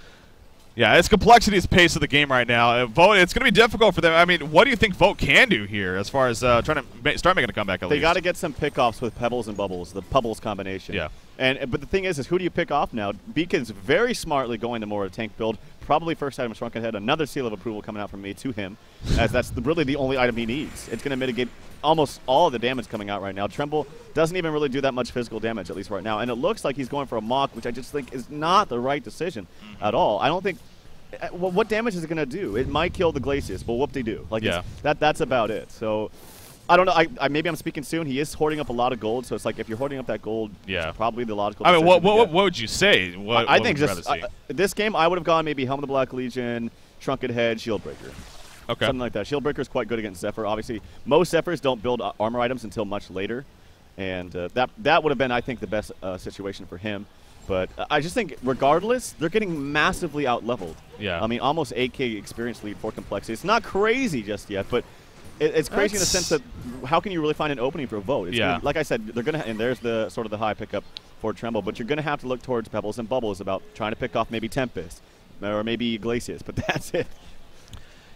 Yeah, it's Complexity's pace of the game right now. V0TE, it's going to be difficult for them. I mean, what do you think V0TE can do here as far as trying to start making a comeback at least? They got to get some pickoffs with Pebbles and Bubbles, the Pebbles combination. Yeah. But the thing is who do you pick off now? Beacon's very smartly going to more of a tank build. Probably first item Shrunken Head, another seal of approval coming out from me to him, as that's really the only item he needs. It's going to mitigate almost all of the damage coming out right now. Tremble doesn't even really do that much physical damage, at least right now. And it looks like he's going for a Mach, which I just think is not the right decision at all. I don't think... Well, what damage is it going to do? It might kill the Glacius, but whoop-de-doo. Like, yeah. That's about it. So... I don't know. Maybe I'm speaking soon. He is hoarding up a lot of gold, so it's like if you're hoarding up that gold, yeah, it's probably the logical. I mean, what would you say? I think just this game, I would have gone maybe Helm of the Black Legion, Shrunken Head, Shieldbreaker. Okay. Something like that. Shieldbreaker is quite good against Zephyr. Obviously, most Zephyrs don't build armor items until much later, and that would have been, I think, the best situation for him. But I just think, regardless, they're getting massively out-leveled. Yeah. I mean, almost 8K experience lead for Complexity. It's not crazy just yet, but... It's crazy in the sense that how can you really find an opening for a V0TE? Yeah. Like I said, they're gonna, and there's the sort of the high pickup for Tremble, but you're gonna have to look towards Pebbles and Bubbles about trying to pick off maybe Tempest or maybe Glacius, but that's it.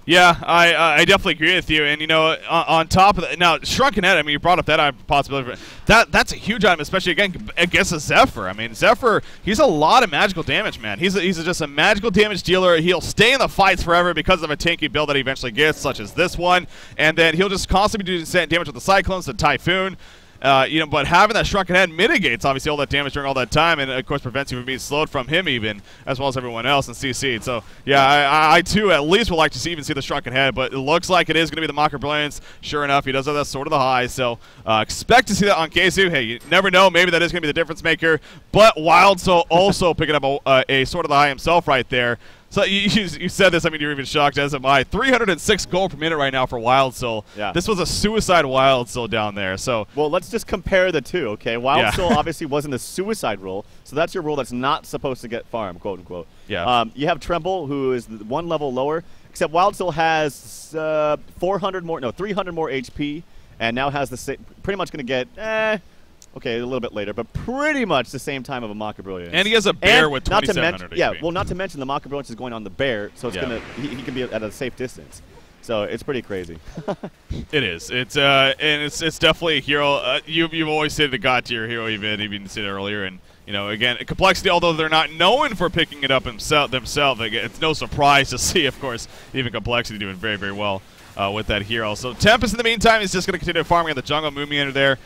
Yeah, I definitely agree with you. And, you know, on top of that, now, Shrunken Head, I mean, you brought up that possibility. That's a huge item, especially, again, against a Zephyr. I mean, Zephyr, he's a lot of magical damage, man. He's just a magical damage dealer. He'll stay in the fights forever because of a tanky build that he eventually gets, such as this one. And then he'll just constantly be doing damage with the Cyclones, the Typhoon. You know, but having that Shrunken Head mitigates obviously all that damage during all that time, and of course prevents you from being slowed from him even, as well as everyone else and CC'd. So yeah, I too at least would like to even see the Shrunken Head, but it looks like it is going to be the Mocker Brilliance. Sure enough, he does have that Sword of the High, so expect to see that on Keizu. Hey, you never know, maybe that is going to be the difference maker. But Wild Soul also picking up a Sword of the High himself right there. So you said this, I mean, you're even shocked, as am I. 306 gold per minute right now for Wild Soul. Yeah. This was a suicide Wild Soul down there. So well, let's just compare the two, okay? Wild Soul obviously wasn't a suicide role, so that's your role that's not supposed to get farm, quote unquote. Yeah. You have Tremble, who is one level lower, except Wild Soul has 300 more HP, and now has the pretty much going to get okay, a little bit later, but pretty much the same time of a Mocker Brilliance. And he has a bear with 2,700 HP. Yeah, well, not to mention the Mocker Brilliance is going on the bear, so it's he can be at a safe distance. So it's pretty crazy. It is. It's and it's definitely a hero. You've always said the god tier hero, even said earlier, and you know, again, Complexity, although they're not known for picking it up themselves, it's no surprise to see, of course, even Complexity doing very, very well with that hero. So Tempest, in the meantime, is just going to continue farming in the jungle. Moomiander there.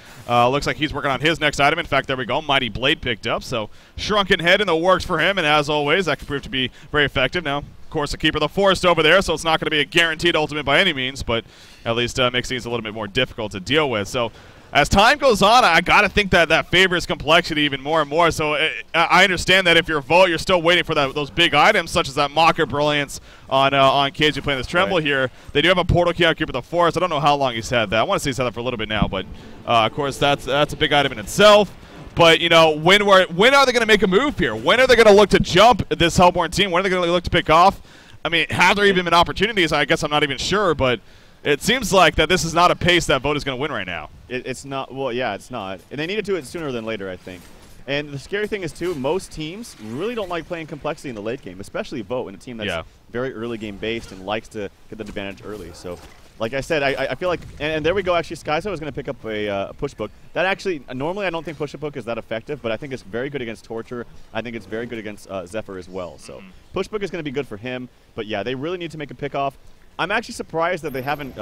Looks like he's working on his next item. In fact, there we go. Mighty Blade picked up. So Shrunken Head in the works for him, and as always, that could prove to be very effective. Now, of course, the Keeper of the Forest over there, so it's not going to be a guaranteed ultimate by any means, but at least makes things a little bit more difficult to deal with. So as time goes on, I got to think that favors Complexity even more and more. So I understand that if you're V0TE, you're still waiting for those big items, such as that Mocker Brilliance on KG playing this Tremble here. They do have a Portal Key on Keeper of the Forest. I don't know how long he's had that. I want to say he's had that for a little bit now, but of course that's a big item in itself. But, you know, when are they going to make a move here? When are they going to look to jump this Hellborn team? When are they going to look to pick off? I mean, have there even been opportunities? I guess I'm not even sure, but it seems like that this is not a pace that V0TE is going to win right now. It's not. Well, yeah, it's not. And they need to do it sooner than later, I think. And the scary thing is, too, most teams really don't like playing Complexity in the late game, especially V0TE, in a team that's very early game based and likes to get the advantage early. So, like I said, I feel like, and there we go, actually, Skyzo is going to pick up a push book. That actually, normally I don't think push book is that effective, but I think it's very good against Torture. I think it's very good against Zephyr as well. So, push book is going to be good for him. But yeah, they really need to make a pick off. I'm actually surprised that they haven't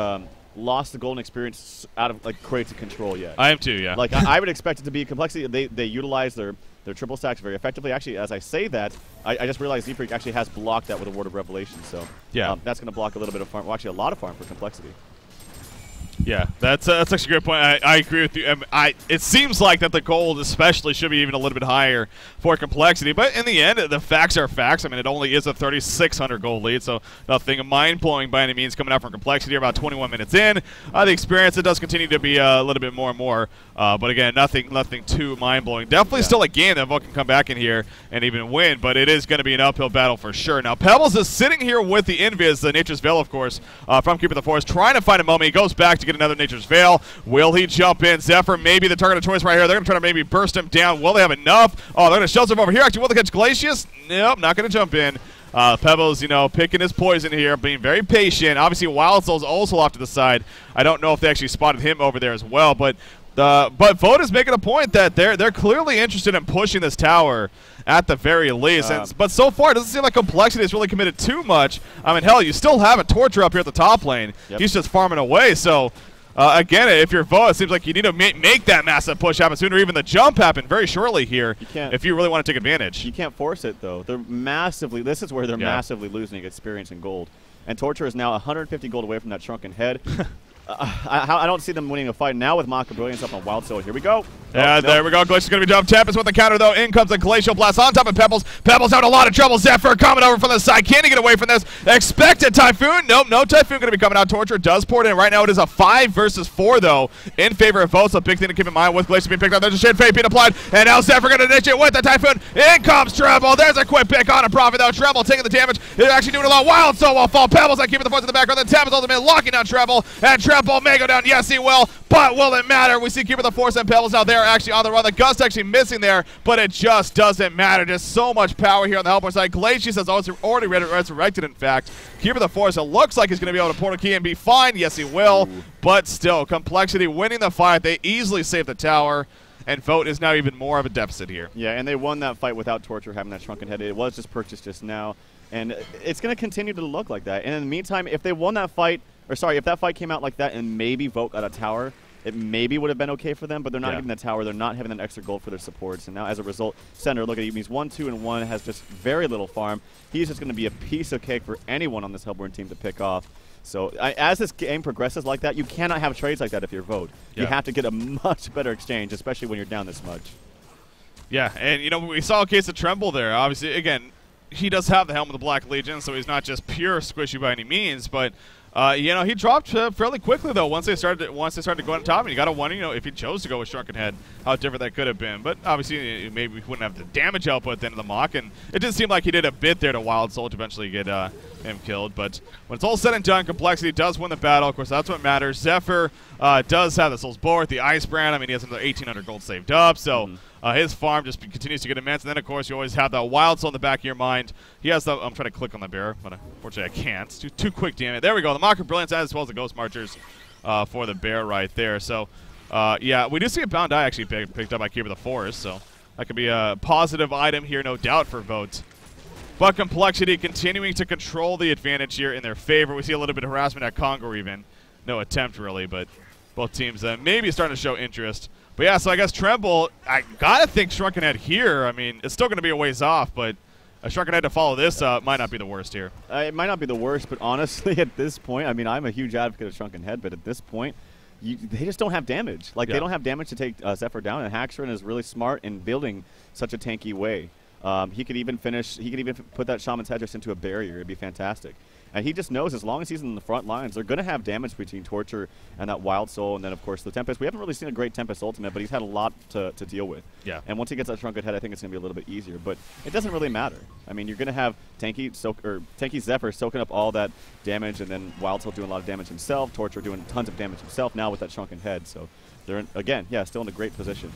lost the golden experience out of like crates of control yet. I am too, yeah. Like I would expect it to be Complexity. They utilize their triple stacks very effectively. Actually, as I say that, I just realized Z-Freak actually has blocked that with a Ward of Revelation. So yeah, that's going to block a little bit of farm. Well, actually, a lot of farm for Complexity. Yeah, that's actually a great point. I agree with you. It seems like that the gold especially should be even a little bit higher for complexity, but in the end, the facts are facts. I mean, it only is a 3,600 gold lead, so nothing mind-blowing by any means coming out from complexity. About 21 minutes in, the experience, it does continue to be a little bit more and more, but again, nothing too mind-blowing. Definitely still a game that Vote can come back in here and even win, but it is going to be an uphill battle for sure. Now, Pebbles is sitting here with the Invis, the Nature's Veil, of course, from Keeper of the Forest, trying to find a moment. He goes back to get another Nature's Veil. Will he jump in? Zephyr maybe the target of choice right here. They're going to try to maybe burst him down. Will they have enough? Oh, they're going to shove him over here. Actually, will they catch Glacius? Nope, not going to jump in. Pebbles, you know, picking his poison here, being very patient. Obviously, Wild Soul's also off to the side. I don't know if they actually spotted him over there as well, but Vote is making a point that they're clearly interested in pushing this tower at the very least. But so far, it doesn't seem like Complexity has really committed too much. I mean, hell, you still have a Torture up here at the top lane. Yep. He's just farming away. So, again, if you're Vote, it seems like you need to make that massive push happen sooner, or even the jump happen very shortly here if you really want to take advantage. You can't force it, though. They're massively – this is where they're massively losing experience and gold. And Torture is now 150 gold away from that shrunken head. I don't see them winning a fight now with Maka Brilliance up on Wild Soul. Here we go. Yeah, there we go. Glacial's going to be jumped. Tempest with the counter, though. In comes a Glacial Blast on top of Pebbles. Pebbles having a lot of trouble. Zephyr coming over from the side. Can he get away from this? Expected Typhoon. Nope, no Typhoon going to be coming out. Torture does pour it in. Right now it is a 5 versus 4, though, in favor of Vote. So a big thing to keep in mind with Glacial being picked up. There's a Shade Fate being applied. And now Zephyr going to ditch it with the Typhoon. In comes Treble. There's a quick pick on a Prophet, though. Treble taking the damage. They're actually doing a lot. Wild Soul will fall. Pebbles on keeping the force in the background. Then Tempest ultimately locking down Treble. And Treble may go down. Yes, he will. But will it matter? We see Keeper of the Force and Pebbles now. They're actually on the run. The Gust actually missing there, but it just doesn't matter. Just so much power here on the Helper side. Glacius has also already resurrected, in fact. Keeper of the Force, it looks like he's going to be able to portal key and be fine. Yes, he will. Ooh. But still, Complexity winning the fight. They easily save the tower, and Vote is now even more of a deficit here. Yeah, and they won that fight without Torture having that shrunken head. It was just purchased just now, and it's going to continue to look like that. And in the meantime, if they won that fight, or sorry, if that fight came out like that and maybe Vote got a tower, it maybe would have been okay for them, but they're not getting the tower. They're not having that extra gold for their supports. And now, as a result, Center, look at him. He's 1, 2, and 1, has just very little farm. He's just going to be a piece of cake for anyone on this Hellborn team to pick off. So as this game progresses like that, you cannot have trades like that if you're Vote. You have to get a much better exchange, especially when you're down this much. Yeah, and, you know, we saw a case of Tremble there. Obviously, again, he does have the Helm of the Black Legion, so he's not just pure squishy by any means, but you know, he dropped fairly quickly, though, once they started going on top, and you got to wonder, you know, if he chose to go with Shrunken Head, how different that could have been. But obviously, maybe we wouldn't have the damage output at the end of the mock, and it did seem like he did a bit there to Wild Soul to eventually get him killed. But when it's all said and done, Complexity does win the battle. Of course, that's what matters. Zephyr does have the Soul's Board, the Ice Brand. I mean, he has another 1,800 gold saved up, so his farm just continues to get immense. And then, of course, you always have that Wild Soul in the back of your mind. He has the – I'm trying to click on the bear, but unfortunately I can't. It's too quick, damn it. There we go. The Mocker Brilliance as well as the Ghost Marchers for the bear right there. So, yeah, we do see a Bound Eye actually picked up by Keeper of the Forest, so that could be a positive item here, no doubt, for Vote. But Complexity continuing to control the advantage here in their favor. We see a little bit of harassment at Congo even. No attempt, really, but both teams maybe starting to show interest. But, yeah, so I guess Tremble, I got to think Shrunken Head here. I mean, it's still going to be a ways off, but a Shrunken Head to follow this might not be the worst here. It might not be the worst, but honestly, at this point, I mean, I'm a huge advocate of Shrunken Head, but at this point, they just don't have damage. Like, they don't have damage to take Zephyr down, and Haxorn is really smart in building such a tanky way. He could even put that Shaman's Headrest into a barrier. It'd be fantastic. And he just knows as long as he's in the front lines, they're going to have damage between Torture and that Wild Soul, and then, of course, the Tempest. We haven't really seen a great Tempest ultimate, but he's had a lot to deal with. Yeah. And once he gets that Shrunken Head, I think it's going to be a little bit easier. But it doesn't really matter. I mean, you're going to have tanky Zephyr soaking up all that damage, and then Wild Soul doing a lot of damage himself, Torture doing tons of damage himself now with that Shrunken Head. So they're, again, still in a great position.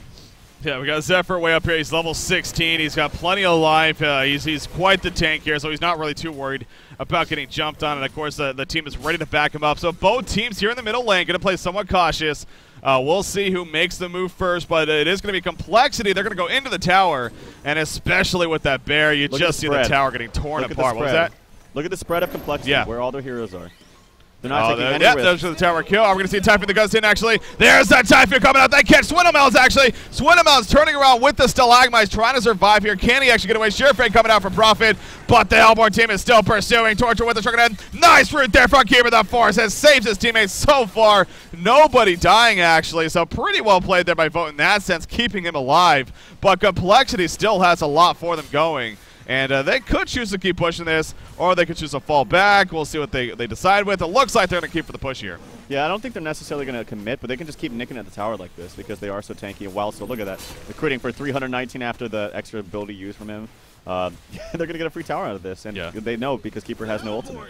Yeah, we got Zephyr way up here. He's level 16. He's got plenty of life. He's quite the tank here, so he's not really too worried about getting jumped on. And, of course, the team is ready to back him up. So both teams here in the middle lane going to play somewhat cautious. We'll see who makes the move first, but it is going to be Complexity. They're going to go into the tower, and especially with that bear, you just see the tower getting torn apart. What was that? Look at the spread of Complexity, where all their heroes are. They're not taking any risks. Those are the tower kill. Are we going to see Typhoon that goes in, actually? There's that Typhoon coming out. That catch. Swindlemel's actually. Swindlemel's turning around with the Stalagmites, trying to survive here. Can he actually get away? Surefang coming out for Profit, but the Hellborn team is still pursuing. Torture with the Shrunken Head. Nice route there from Keeper the Force. Has saved his teammates so far. Nobody dying, actually, so pretty well played there by Vote in that sense, keeping him alive. But Complexity still has a lot for them going. And they could choose to keep pushing this, or they could choose to fall back. We'll see what they decide with. It looks like they're going to keep for the push here. Yeah, I don't think they're necessarily going to commit, but they can just keep nicking at the tower like this because they are so tanky. And while still, look at that. They're critting for 319 after the extra ability used from him. They're going to get a free tower out of this, and they know because Keeper has no ultimate.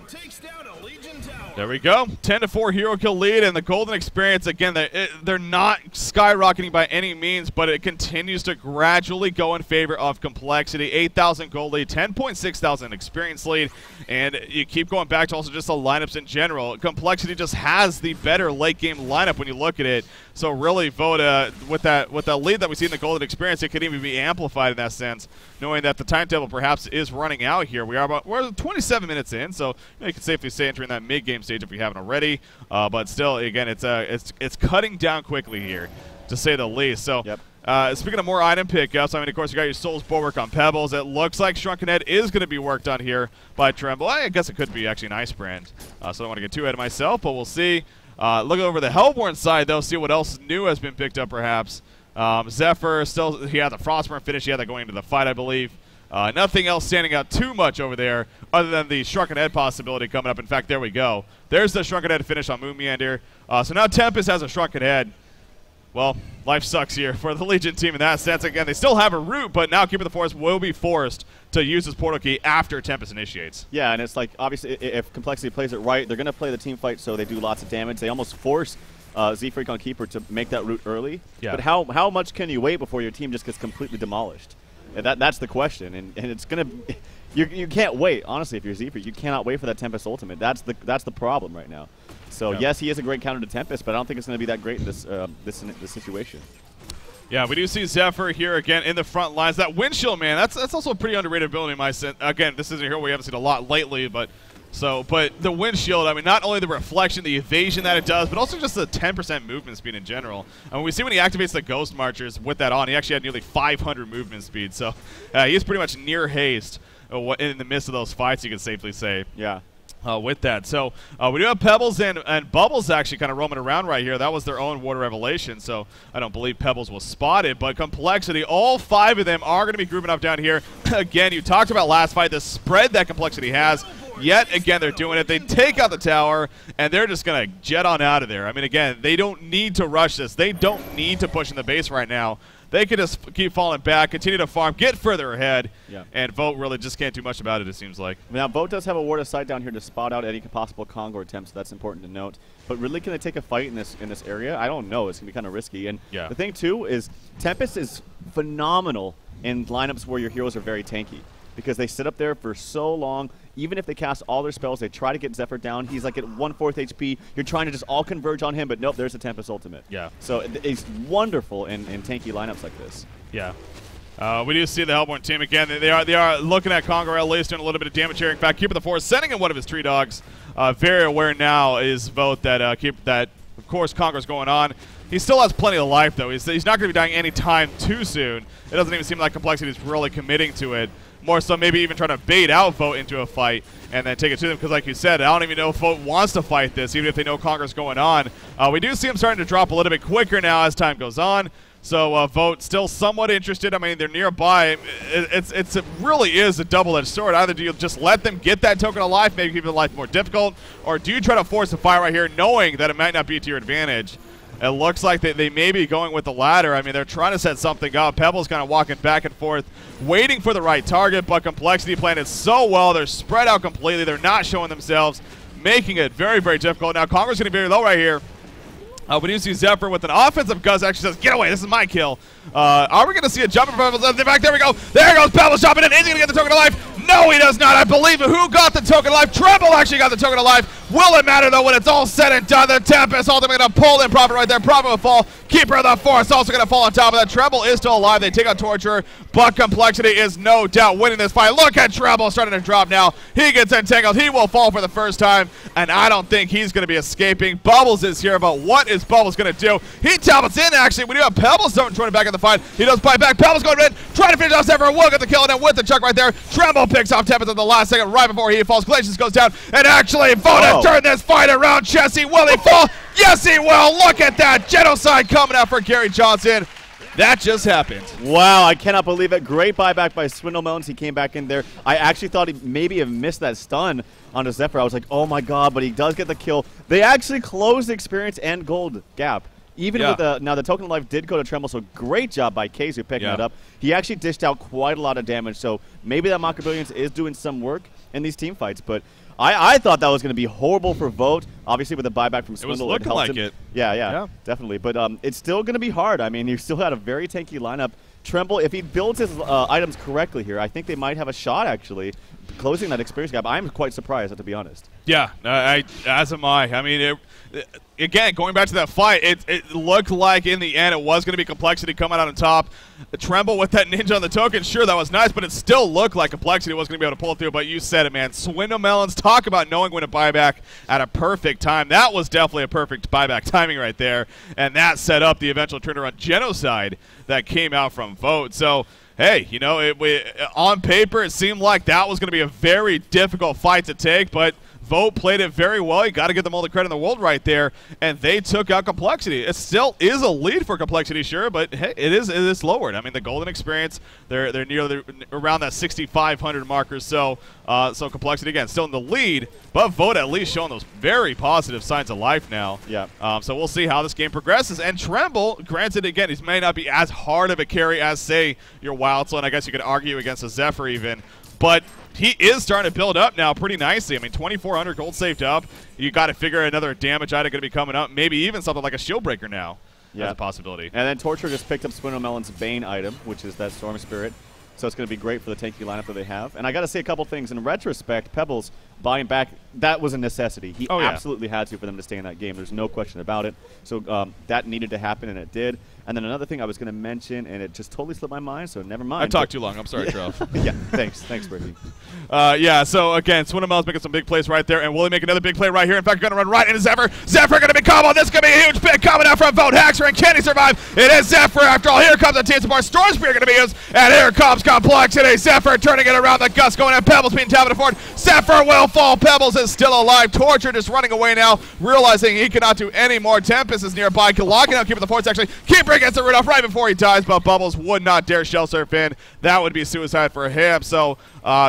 There we go. 10-4 hero kill lead, and the Golden Experience, again, they're not skyrocketing by any means, but it continues to gradually go in favor of Complexity. 8,000 gold lead, 10,600 experience lead, and you keep going back to also just the lineups in general. Complexity just has the better late game lineup when you look at it. So really, Vote with that lead that we see in the Golden Experience, it could even be amplified in that sense, knowing that the timetable perhaps is running out here. We're 27 minutes in, so you can safely say entering that mid-game stage if we haven't already. But still, again, it's cutting down quickly here, to say the least. So. Speaking of more item pickups, I mean, of course, you got your Soul's Bulwark on Pebbles. It looks like Shrunken Head is going to be worked on here by Tremble. I guess it could be actually an Ice Brand, so I don't want to get too ahead of myself, but we'll see. Look over the Hellborn side, though, see what else new has been picked up, perhaps. Zephyr, still, he had the Frostburn finish. He had that going into the fight, I believe. Nothing else standing out too much over there other than the Shrunken Head possibility coming up. In fact, there we go. There's the Shrunken Head finish on Moon Meander. So now Tempest has a Shrunken Head. Well, life sucks here for the Legion team in that sense. Again, they still have a route, but now Keeper the Forest will be forced to use his portal key after Tempest initiates. Yeah, and it's like, obviously, if Complexity plays it right, they're going to play the team fight so they do lots of damage. They almost force Z-Freak on Keeper to make that route early. Yeah. But how much can you wait before your team just gets completely demolished? And that's the question. And it's going to – you can't wait, honestly, if you're Z-Freak. You cannot wait for that Tempest ultimate. That's the problem right now. So, yes, he is a great counter to Tempest, but I don't think it's going to be that great in this situation. Yeah, we do see Zephyr here again in the front lines. That windshield, man, that's also a pretty underrated ability in my sense. Again, this is a hero we haven't seen a lot lately, but the windshield, I mean, not only the reflection, the evasion that it does, but also just the 10% movement speed in general. I mean, we see when he activates the Ghost Marchers with that on, he actually had nearly 500 movement speed. So he's pretty much near haste in the midst of those fights, you can safely say. Yeah. With that. So we do have Pebbles and Bubbles actually kind of roaming around right here. That was their own Water Revelation, so I don't believe Pebbles was spotted. But Complexity, all 5 of them are going to be grouping up down here. Again, you talked about last fight, the spread that Complexity has. Yet again, they're doing it. They take out the tower, and they're just going to jet on out of there. I mean, again, they don't need to rush this. They don't need to push in the base right now. They could just keep falling back, continue to farm, get further ahead, and Vote really just can't do much about it, it seems like. Now, Vote does have a ward of sight down here to spot out any possible Congo attempts, so that's important to note. But really, can they take a fight in this area? I don't know. It's going to be kind of risky. And the thing, too, is Tempest is phenomenal in lineups where your heroes are very tanky because they sit up there for so long. Even if they cast all their spells, they try to get Zephyr down. He's like at 1/4 HP. You're trying to just all converge on him, but nope, there's a Tempest ultimate. Yeah. So it's wonderful in tanky lineups like this. Yeah. We do see the Hellborn team again. They are looking at Congo at least, doing a little bit of damage here. In fact, Keeper the Forest sending in one of his tree dogs. Very aware now is Vote that of course Congo's going on. He still has plenty of life though. He's not going to be dying any time too soon. It doesn't even seem like Complexity is really committing to it. More so maybe even trying to bait out Vote into a fight and then take it to them because, like you said, I don't even know if Vote wants to fight this, even if they know Congo's going on. We do see him starting to drop a little bit quicker now as time goes on. So Vote still somewhat interested. I mean, they're nearby. It really is a double-edged sword. Either do you just let them get that token of life, maybe keep the life more difficult, or do you try to force a fight right here knowing that it might not be to your advantage? It looks like they may be going with the latter. I mean, they're trying to set something up. Pebble's kind of walking back and forth, waiting for the right target, but Complexity playing it so well. They're spread out completely. They're not showing themselves, making it very, very difficult. Now, Congo's going to be very low right here. We do see Zephyr with an offensive Gus actually says, get away, this is my kill. Are we going to see a jump in the back? There we go. There goes Pebble jumping in. Is he going to get the token of life? No, he does not. I believe who got the token of life? Tremble actually got the token of life. Will it matter, though, when it's all said and done? The Tempest ultimately going to pull in Prophet right there. Prophet will fall. Keeper of the Force also going to fall on top of that. Treble is still alive. They take out Torture, but Complexity is no doubt winning this fight. Look at Treble starting to drop now. He gets entangled. He will fall for the first time, and I don't think he's going to be escaping. Bubbles is here, but what is Bubbles going to do? He tablets in, actually. We do have Pebbles joining back in the fight. He does fight back. Pebbles going in, trying to finish off Zephyr. Will get the kill, and then with the chuck right there, Treble picks off Tempest at the last second right before he falls. Glacius goes down, and actually V0TE turned this fight around. Chessie, will he fall? Yes, he will. Look at that. Genocide coming out for Gary Johnson. That just happened. Wow, I cannot believe it. Great buyback by Swindle Melons. He came back in there. I actually thought he maybe have missed that stun on the Zephyr. I was like, oh my god, but he does get the kill. They actually closed the experience and gold gap. Even with the, now the token of life did go to Tremble, so great job by Keizu picking it up. He actually dished out quite a lot of damage, so maybe that Maka Brilliance is doing some work in these team fights, but I thought that was going to be horrible for VOTE. Obviously, with the buyback from Swindle, it was looking like it. Yeah, definitely. But it's still going to be hard. I mean, you still had a very tanky lineup. Tremble, if he builds his items correctly here, I think they might have a shot, actually, closing that experience gap. I'm quite surprised, to be honest. Yeah, as am I. I mean, again, going back to that fight, it looked like in the end it was going to be Complexity coming out on top. Tremble with that ninja on the token, sure, that was nice, but it still looked like Complexity was going to be able to pull it through. But you said it, man. Swindle Melons, talk about knowing when to buy back at a perfect time. That was definitely a perfect buyback timing right there, and that set up the eventual turnaround genocide that came out from VOTE. So, hey, you know, on paper it seemed like that was going to be a very difficult fight to take, but VOTE played it very well. You got to give them all the credit in the world right there, and they took out Complexity. It still is a lead for Complexity, sure, but hey, it is lowered. I mean, the golden experience, they're near around that 6,500 marker. So so Complexity again still in the lead, but VOTE at least showing those very positive signs of life now. Yeah. So we'll see how this game progresses. And Tremble, granted, again, he may not be as hard of a carry as say your Wild Soul, and I guess you could argue against a Zephyr even, but he is starting to build up now pretty nicely. I mean, 2,400 gold saved up. You got to figure another damage item going to be coming up. Maybe even something like a Shield Breaker now. That's a possibility. And then Torture just picked up Swindle Melon's Bane item, which is that Storm Spirit. So it's going to be great for the tanky lineup that they have. And I got to say a couple things. In retrospect, Pebbles buying back, that was a necessity. He absolutely had to for them to stay in that game. There's no question about it. So that needed to happen, and it did. And then another thing I was going to mention, and it just totally slipped my mind, so never mind. I talked too long. I'm sorry, Trev. Yeah, thanks. Thanks, Bricky. Yeah, so again, Swindle Melon's making some big plays right there, and will he make another big play right here? In fact, going to run right into Zephyr. Zephyr going to be combo. This is going to be a huge pick coming out from VOTE. Haxer, and can he survive? It is Zephyr after all. Here comes the team support. Storm Spear going to be used, and here comes Complexity. Zephyr turning it around. The Gus going at Pebbles being tapped forward. Zephyr will fall. Pebbles is still alive. Torture just running away now, realizing he cannot do any more. Tempest is nearby. Locking out Keeper the Force, actually. Keeper against the Rudolph right before he dies, but Bubbles would not dare shell surf in. That would be suicide for him. So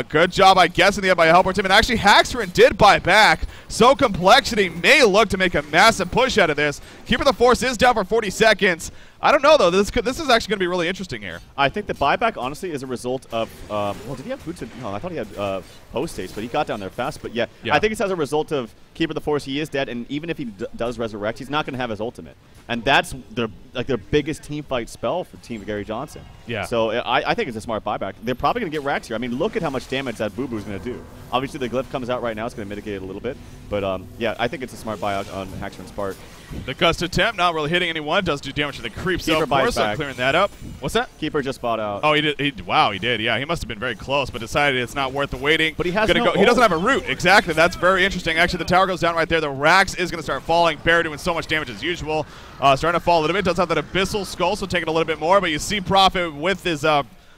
good job, I guess, in the end by Helper Team. And actually, Haxerin did buy back, so Complexity may look to make a massive push out of this. Keeper the Force is down for 40 seconds. I don't know, though. This is actually going to be really interesting here. I think the buyback, honestly, is a result of well, did he have boots? No, I thought he had post haste, but he got down there fast. But yeah, I think it's as a result of Keeper the Force. He is dead, and even if he does resurrect, he's not going to have his ultimate. And that's their biggest team fight spell for Team Gary Johnson. Yeah. So I think it's a smart buyback. They're probably going to get racks here. I mean, look at how much damage that Boo Boo is going to do. Obviously, the glyph comes out right now. It's going to mitigate it a little bit. But yeah, I think it's a smart buyout on Haxerin's part. The gust attempt, not really hitting anyone. Does do damage to the creep, so of course I'm clearing that up. What's that? Keeper just bought out. Oh, he did. Wow, he did. Yeah, he must have been very close, but decided it's not worth the waiting. But he has no He doesn't have a root. Exactly. That's very interesting. Actually, the tower goes down right there. The Rax is going to start falling. Bear doing so much damage as usual. Starting to fall a little bit. Does have that Abyssal Skull, so taking a little bit more. But you see Prophet with his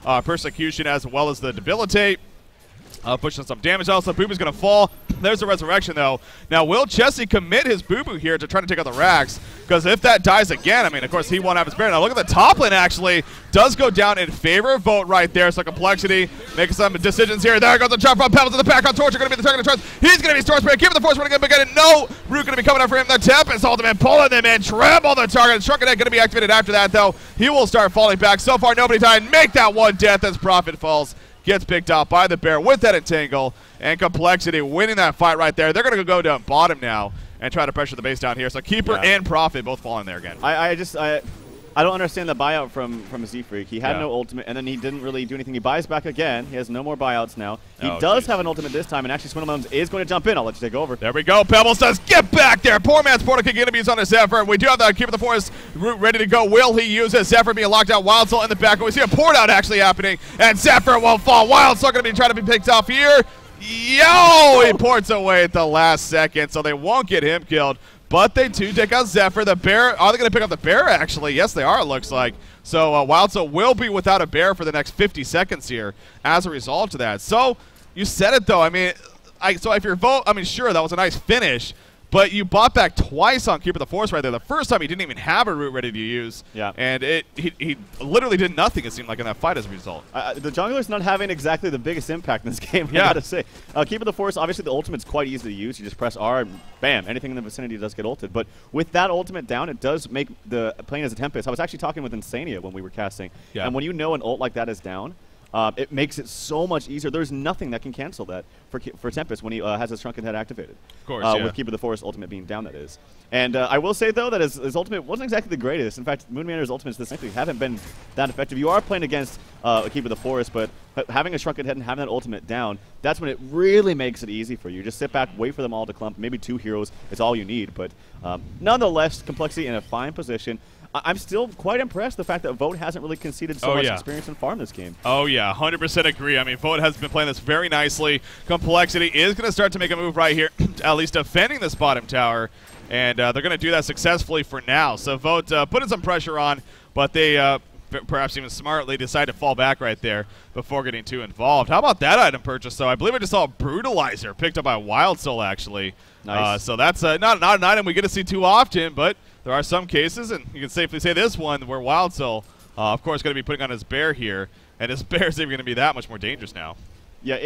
Persecution as well as the Debilitate. Pushing some damage. Also, Boo Boo's going to fall. There's a resurrection, though. Now, will Chessie commit his Boo Boo here to try to take out the Rax? Because if that dies again, I mean, of course, he won't have his Spirit. Now, look at the top lane, actually. Does go down in favor of VOTE right there. So, Complexity making some decisions here. There goes the jump from Pebbles in the background. Torture going to be the target of trust. He's going to be Storm Spirit. Keeper the Force running up again. No root going to be coming up for him. The Tempest ultimate pulling them in. Tremble the target. Shrunken Head going to be activated after that, though. He will start falling back. So far, nobody died. Make that one death as Prophet falls. Gets picked up by the Bear with that entangle, and Complexity winning that fight right there. They're going to go down bottom now and try to pressure the base down here. So Keeper and Prophet both falling there again. I I don't understand the buyout from Z-Freak. He had no ultimate, and then he didn't really do anything. He buys back again. He has no more buyouts now. He does have an ultimate this time, and actually Swindlemones is going to jump in. I'll let you take over. There we go. Pebbles does get back there. Poor man's portal kick going to be used on his Zephyr. We do have the Keeper of the Forest route ready to go. Will he use it? Zephyr being locked out. Wild Soul in the back. We see a port out actually happening, and Zephyr won't fall. Wild Soul going to be trying to be picked off here. Yo! He ports away at the last second, so they won't get him killed. But they do take out Zephyr. The bear, are they going to pick up the bear, actually? Yes, they are, it looks like. So Wild Soul will be without a bear for the next 50 seconds here as a result of that. So you said it, though. I mean, so if your vote, I mean, sure, that was a nice finish. But you bought back twice on Keeper of the Forest right there. The first time he didn't even have a route ready to use. Yeah. And he literally did nothing, it seemed like, in that fight as a result. The jungler's not having exactly the biggest impact in this game, I gotta say. Keeper of the Forest, obviously the ultimate's quite easy to use. You just press R and bam, anything in the vicinity does get ulted. But with that ultimate down, it does make the playing as a Tempest. I was actually talking with Insania when we were casting. Yeah. And when you know an ult like that is down, it makes it so much easier. There's nothing that can cancel that for Tempest when he has his Shrunken Head activated. Of course, with Keeper of the Forest ultimate being down, that is. And I will say, though, that his ultimate wasn't exactly the greatest. In fact, Moonmander's ultimates this simply haven't been that effective. You are playing against Keeper of the Forest, but having a Shrunken Head and having that ultimate down, that's when it really makes it easy for you. Just sit back, wait for them all to clump. Maybe 2 heroes is all you need. But nonetheless, Complexity in a fine position. I'm still quite impressed the fact that V0TE hasn't really conceded so much experience and farm this game. Oh, yeah, 100% agree. I mean, V0TE has been playing this very nicely. Complexity is going to start to make a move right here, at least defending this bottom tower. And they're going to do that successfully for now. So V0TE putting some pressure on, but they perhaps even smartly decide to fall back right there before getting too involved. How about that item purchase, though? I believe I just saw a Brutalizer picked up by Wild Soul, actually. Nice. So that's not an item we get to see too often, but there are some cases, and you can safely say this one, where Wild Soul, of course, going to be putting on his bear here, and his bear is even going to be that much more dangerous now. Yeah,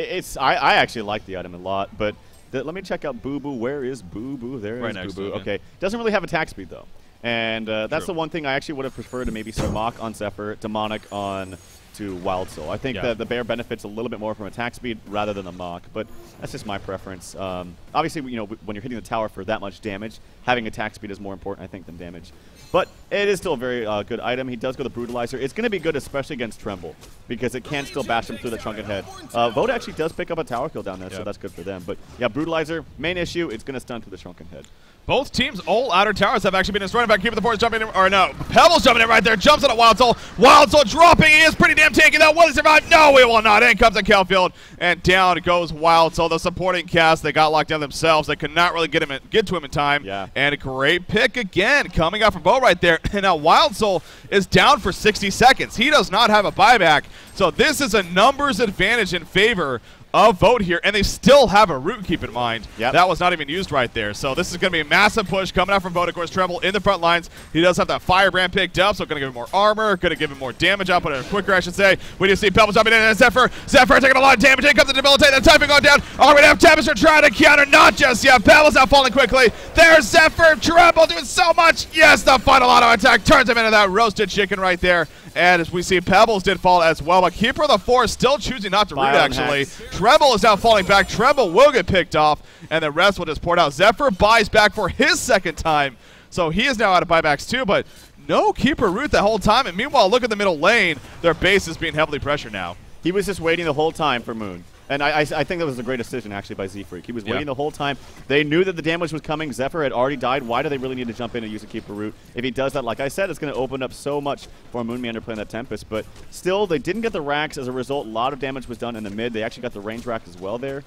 I actually like the item a lot, but let me check out Boo Boo. Where is Boo Boo? There is Boo Boo. Okay, doesn't really have attack speed, though. And that's the one thing I actually would have preferred to maybe see Mach on Zephyr, Demonic on to Wild Soul. I think that the bear benefits a little bit more from attack speed rather than the Mach, but that's just my preference. Obviously, you know, when you're hitting the tower for that much damage, having attack speed is more important, I think, than damage. But it is still a very good item. He does go the Brutalizer. It's going to be good, especially against Tremble, because it can still bash him through the Shrunken Head. V0TE actually does pick up a tower kill down there, so that's good for them. But yeah, Brutalizer, main issue, it's going to stun through the Shrunken Head. Both teams' all outer towers have actually been destroyed. In fact, Keeper of the Forest jumping in, or no, Pebbles jumping in right there, jumps on a Wild Soul. Wild Soul dropping, he is pretty damn tanky though. Will he survive? No, he will not. In comes a Kelfield, and down goes Wild Soul. The supporting cast, they got locked down themselves. They could not really get to him in time. Yeah. And a great pick again coming out from V0TE right there. And now Wild Soul is down for 60 seconds. He does not have a buyback. So this is a numbers advantage in favor of V0TE here, and they still have a root, keep in mind. That was not even used right there. So this is going to be a massive push coming out from V0TE. Of course, Tremble in the front lines. He does have that Firebrand picked up, so going to give him more armor, going to give him more damage output, or quicker, I should say. We do see Pebbles jumping in, and Zephyr taking a lot of damage. In comes the Debilitate, the typing going down. Are we going to have Tempest trying to counter? Not just yet. Pebbles now falling quickly. There's Zephyr. Tremble doing so much. Yes, the final auto attack turns him into that roasted chicken right there. And as we see, Pebbles did fall as well, but Keeper of the Forest still choosing not to root, actually. Tremble is now falling back. Tremble will get picked off, and the rest will just pour out. Zephyr buys back for his second time, so he is now out of buybacks too, but no Keeper root the whole time. And meanwhile, look at the middle lane. Their base is being heavily pressured now. He was just waiting the whole time for Moon. And I think that was a great decision, actually, by Z-Freak. He was waiting the whole time. They knew that the damage was coming. Zephyr had already died. Why do they really need to jump in and use a Keeper root? If he does that, like I said, it's going to open up so much for Moonmander playing that Tempest. But still, they didn't get the racks. As a result, a lot of damage was done in the mid. They actually got the range rack as well there.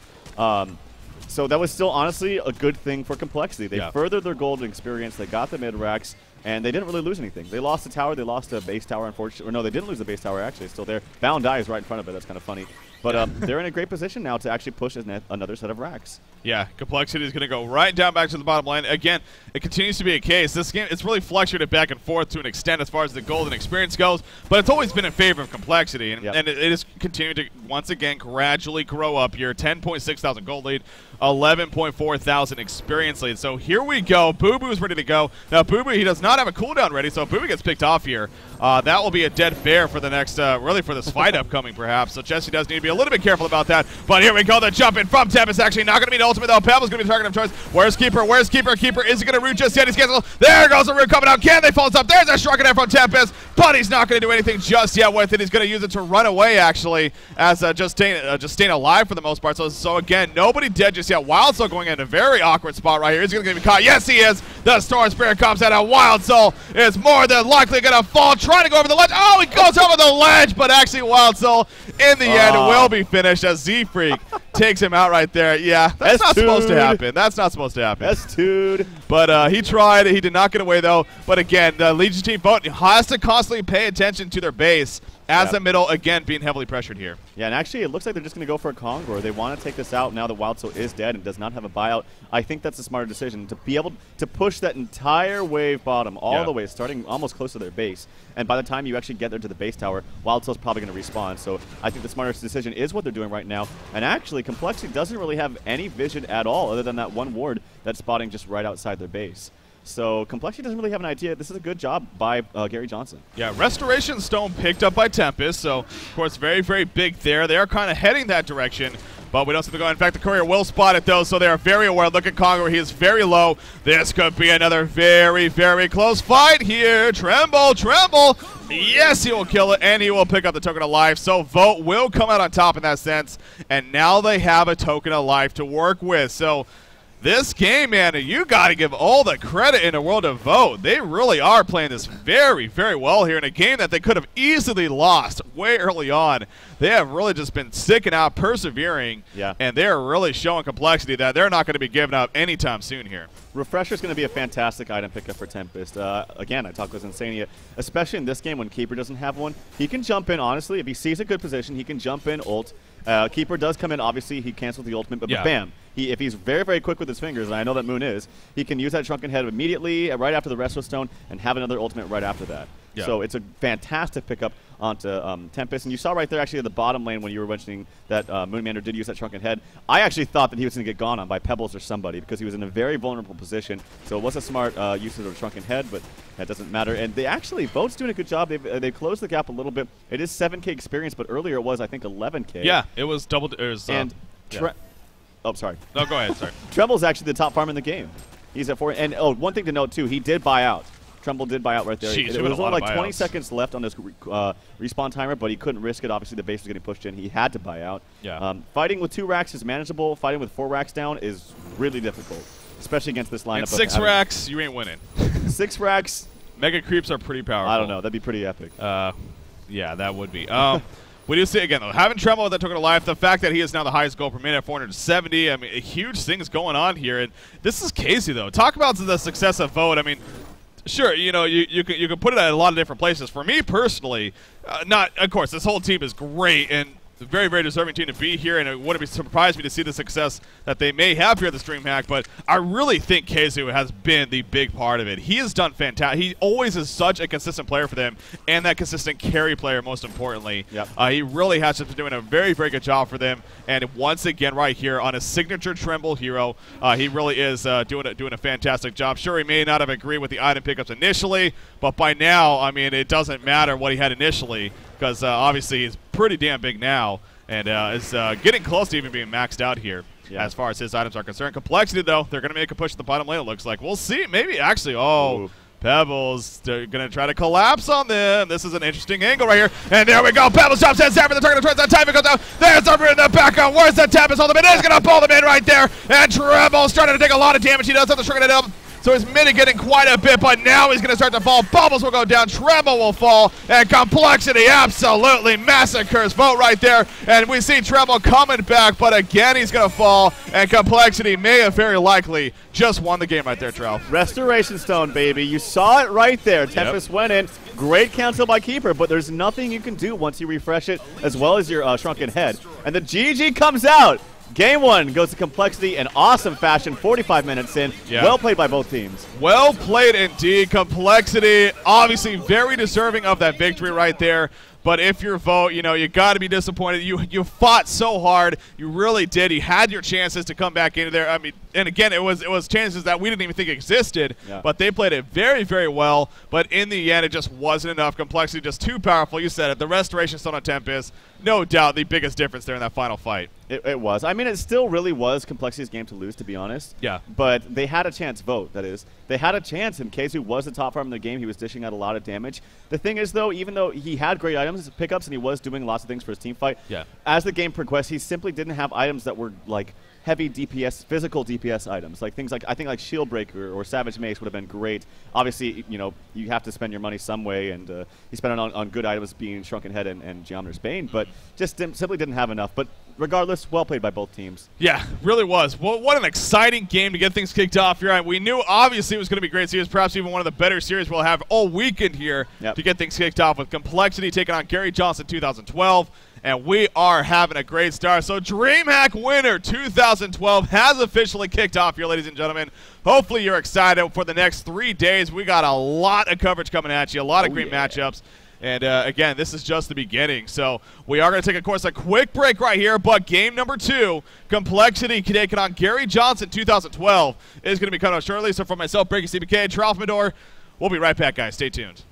So that was still, honestly, a good thing for Complexity. They furthered their golden experience. They got the mid racks. And they didn't really lose anything. They lost the tower. They lost the base tower, unfortunately. Or no, they didn't lose the base tower, actually. It's still there. Bound Die is right in front of it. That's kind of funny. But they're in a great position now to actually push another set of racks. Yeah, Complexity is going to go right down back to the bottom line. Again, it continues to be a case. This game, it's really fluctuated back and forth to an extent as far as the golden experience goes, but it's always been in favor of Complexity. And, and it is continuing to, once again, gradually grow up here. 10.6 thousand gold lead, 11.4 thousand experience lead. So here we go. Boo Boo is ready to go. Now, Boo Boo, he does not have a cooldown ready, so if Boo Boo gets picked off here, that will be a dead bear for the next, really for this fight upcoming, perhaps. So Jesse does need to be a little bit careful about that. But here we go. The jump in from Tempest, actually not going to be an ult. ultimate, though. Pebbles going to be the target of choice. Where's Keeper? Where's Keeper? Keeper isn't going to root just yet. He's canceled. There goes the root coming out. Can they follow up? There's a Shrunken Head from Tempest, but he's not going to do anything just yet with it. He's going to use it to run away, actually, as just staying alive for the most part. So again, nobody dead just yet. Wild Soul going in a very awkward spot right here. He's going to be caught. Yes, he is. The Storm Spirit comes out, and Wild Soul is more than likely going to fall, trying to go over the ledge. Oh, he goes over the ledge, but actually Wild Soul in the end will be finished as Z-Freak takes him out right there. Yeah, that's not supposed to happen. That's not supposed to happen. That's dude. But he tried. He did not get away, though. But again, the Legion team vote has to constantly pay attention to their base as the middle, again, being heavily pressured here. Yeah, and actually it looks like they're just going to go for a Conqueror. They want to take this out now that Wild Soul is dead and does not have a buyout. I think that's a smarter decision, to be able to push that entire wave bottom all the way, starting almost close to their base. And by the time you actually get there to the base tower, Wild Soul's probably going to respawn. So I think the smartest decision is what they're doing right now. And actually, Complexity doesn't really have any vision at all other than that one ward that's spotting just right outside their base. So Complexity doesn't really have an idea. This is a good job by Gary Johnson. Yeah, Restoration Stone picked up by Tempest, so of course very, very big there. They are kind of heading that direction, but we don't see them go. In fact, the Courier will spot it, though, so they are very aware. Look at Conqueror. He is very low. This could be another very, very close fight here. Tremble, Tremble. Yes, he will kill it, and he will pick up the Token of Life. So Vote will come out on top in that sense, and now they have a Token of Life to work with. So this game, man, you got to give all the credit in the world to Vote. They really are playing this very, very well here in a game that they could have easily lost way early on. They have really just been sticking out, persevering, and they're really showing Complexity that they're not going to be giving up anytime soon here. Refresher's going to be a fantastic item pickup for Tempest. Again, I talked with Insania, especially in this game when Keeper doesn't have one. He can jump in, honestly. If he sees a good position, he can jump in, ult. Keeper does come in, obviously. He cancels the ultimate, but bam. If he's very, very quick with his fingers, and I know that Moon is, he can use that Shrunken Head immediately, right after the Resto Stone, and have another ultimate right after that. So it's a fantastic pickup onto Tempest. And you saw right there, actually, at the bottom lane when you were mentioning that Moonmander did use that Shrunken Head. I actually thought that he was going to get gone on by Pebbles or somebody because he was in a very vulnerable position. So it was a smart usage of the Shrunken Head, but that doesn't matter. And they actually, Vote's doing a good job. They've closed the gap a little bit. It is 7K experience, but earlier it was, I think, 11K. Yeah, it was double. Oh, sorry. No, go ahead. Sorry. Tremble's actually the top farm in the game. He's at 4. And one thing to note too, he did buy out. Tremble did buy out right there. Jeez, it was only like 20 seconds left on this respawn timer, but he couldn't risk it. Obviously, the base was getting pushed in. He had to buy out. Fighting with 2 racks is manageable. Fighting with 4 racks down is really difficult, especially against this lineup. And 6 racks, you ain't winning. 6 racks. Mega creeps are pretty powerful. I don't know. That'd be pretty epic. Yeah, that would be. We do see, again, though, having Tremble with that Token of Life, the fact that he is now the highest goal per minute at 470, I mean, huge things going on here. And this is Casey, though. Talk about the success of Vote. I mean, sure, you know, you can put it at a lot of different places. For me personally, of course, this whole team is great and a very, very deserving team to be here, and it wouldn't surprise me to see the success that they may have here at the DreamHack, but I really think Keizu has been the big part of it. He has done fantastic. He always is such a consistent player for them, and that consistent carry player, most importantly. He really has just been doing a very, very good job for them, and once again, right here on a signature Tremble hero, he really is doing a fantastic job. Sure, he may not have agreed with the item pickups initially, but by now, I mean, it doesn't matter what he had initially, because obviously he's pretty damn big now, and is getting close to even being maxed out here as far as his items are concerned. Complexity, though, they're going to make a push at the bottom lane, it looks like. We'll see. Maybe actually, Pebbles, they're going to try to collapse on them. This is an interesting angle right here. And there we go. Pebbles drops in. Sam for the target. Towards that time. It goes down. There's the in the background. Where's the Tempest? Hold him in. He's going to pull them in right there. And Tremble's starting to take a lot of damage. He does have the Shrunken Head up. So he's mitigating quite a bit, but now he's going to start to fall. Bubbles will go down, Tremble will fall, and Complexity absolutely massacres Vote right there. And we see Tremble coming back, but again he's going to fall, and Complexity may have very likely just won the game right there, Trell. Restoration Stone, baby. You saw it right there. Tempest went in. Great cancel by Keeper, but there's nothing you can do once you refresh it, as well as your Shrunken Head. And the GG comes out. Game 1 goes to Complexity in awesome fashion, 45 minutes in. Well played by both teams. Well played indeed. Complexity, obviously very deserving of that victory right there. But if you're V0TE, you know, you got to be disappointed. You fought so hard. You really did. You had your chances to come back into there. I mean, and again, it was chances that we didn't even think existed. Yeah. But they played it very, very well. But in the end, it just wasn't enough. Complexity just too powerful. You said it. The Restoration Stone on Tempest, no doubt the biggest difference there in that final fight. It was. I mean, it still really was Complexity's game to lose, to be honest. Yeah. But they had a chance, V0TE, that is. They had a chance, and Keizu was the top farm in the game. He was dishing out a lot of damage. The thing is, though, even though he had great items, pickups, and he was doing lots of things for his team fight, as the game progressed, he simply didn't have items that were, like, heavy DPS, physical DPS items. Like things like, I think like Shield Breaker or Savage Mace would have been great. Obviously, you know, you have to spend your money some way, and he spent it on good items being Shrunken Head and Geometer's Bane, but just simply didn't have enough. But regardless, well played by both teams. Yeah, really was. Well, what an exciting game to get things kicked off here. We knew obviously it was going to be a great series, perhaps even one of the better series we'll have all weekend here to get things kicked off with Complexity taking on Gary Johnson 2012. And we are having a great start. So DreamHack winner 2012 has officially kicked off here, ladies and gentlemen. Hopefully you're excited for the next 3 days. We got a lot of coverage coming at you, a lot of great matchups. And again, this is just the beginning. So we are going to take, of course, a quick break right here. But game number 2, Complexity taking on Gary Johnson 2012 is going to be coming up shortly. So for myself, Breaking CBK, Tralfmador, we'll be right back, guys. Stay tuned.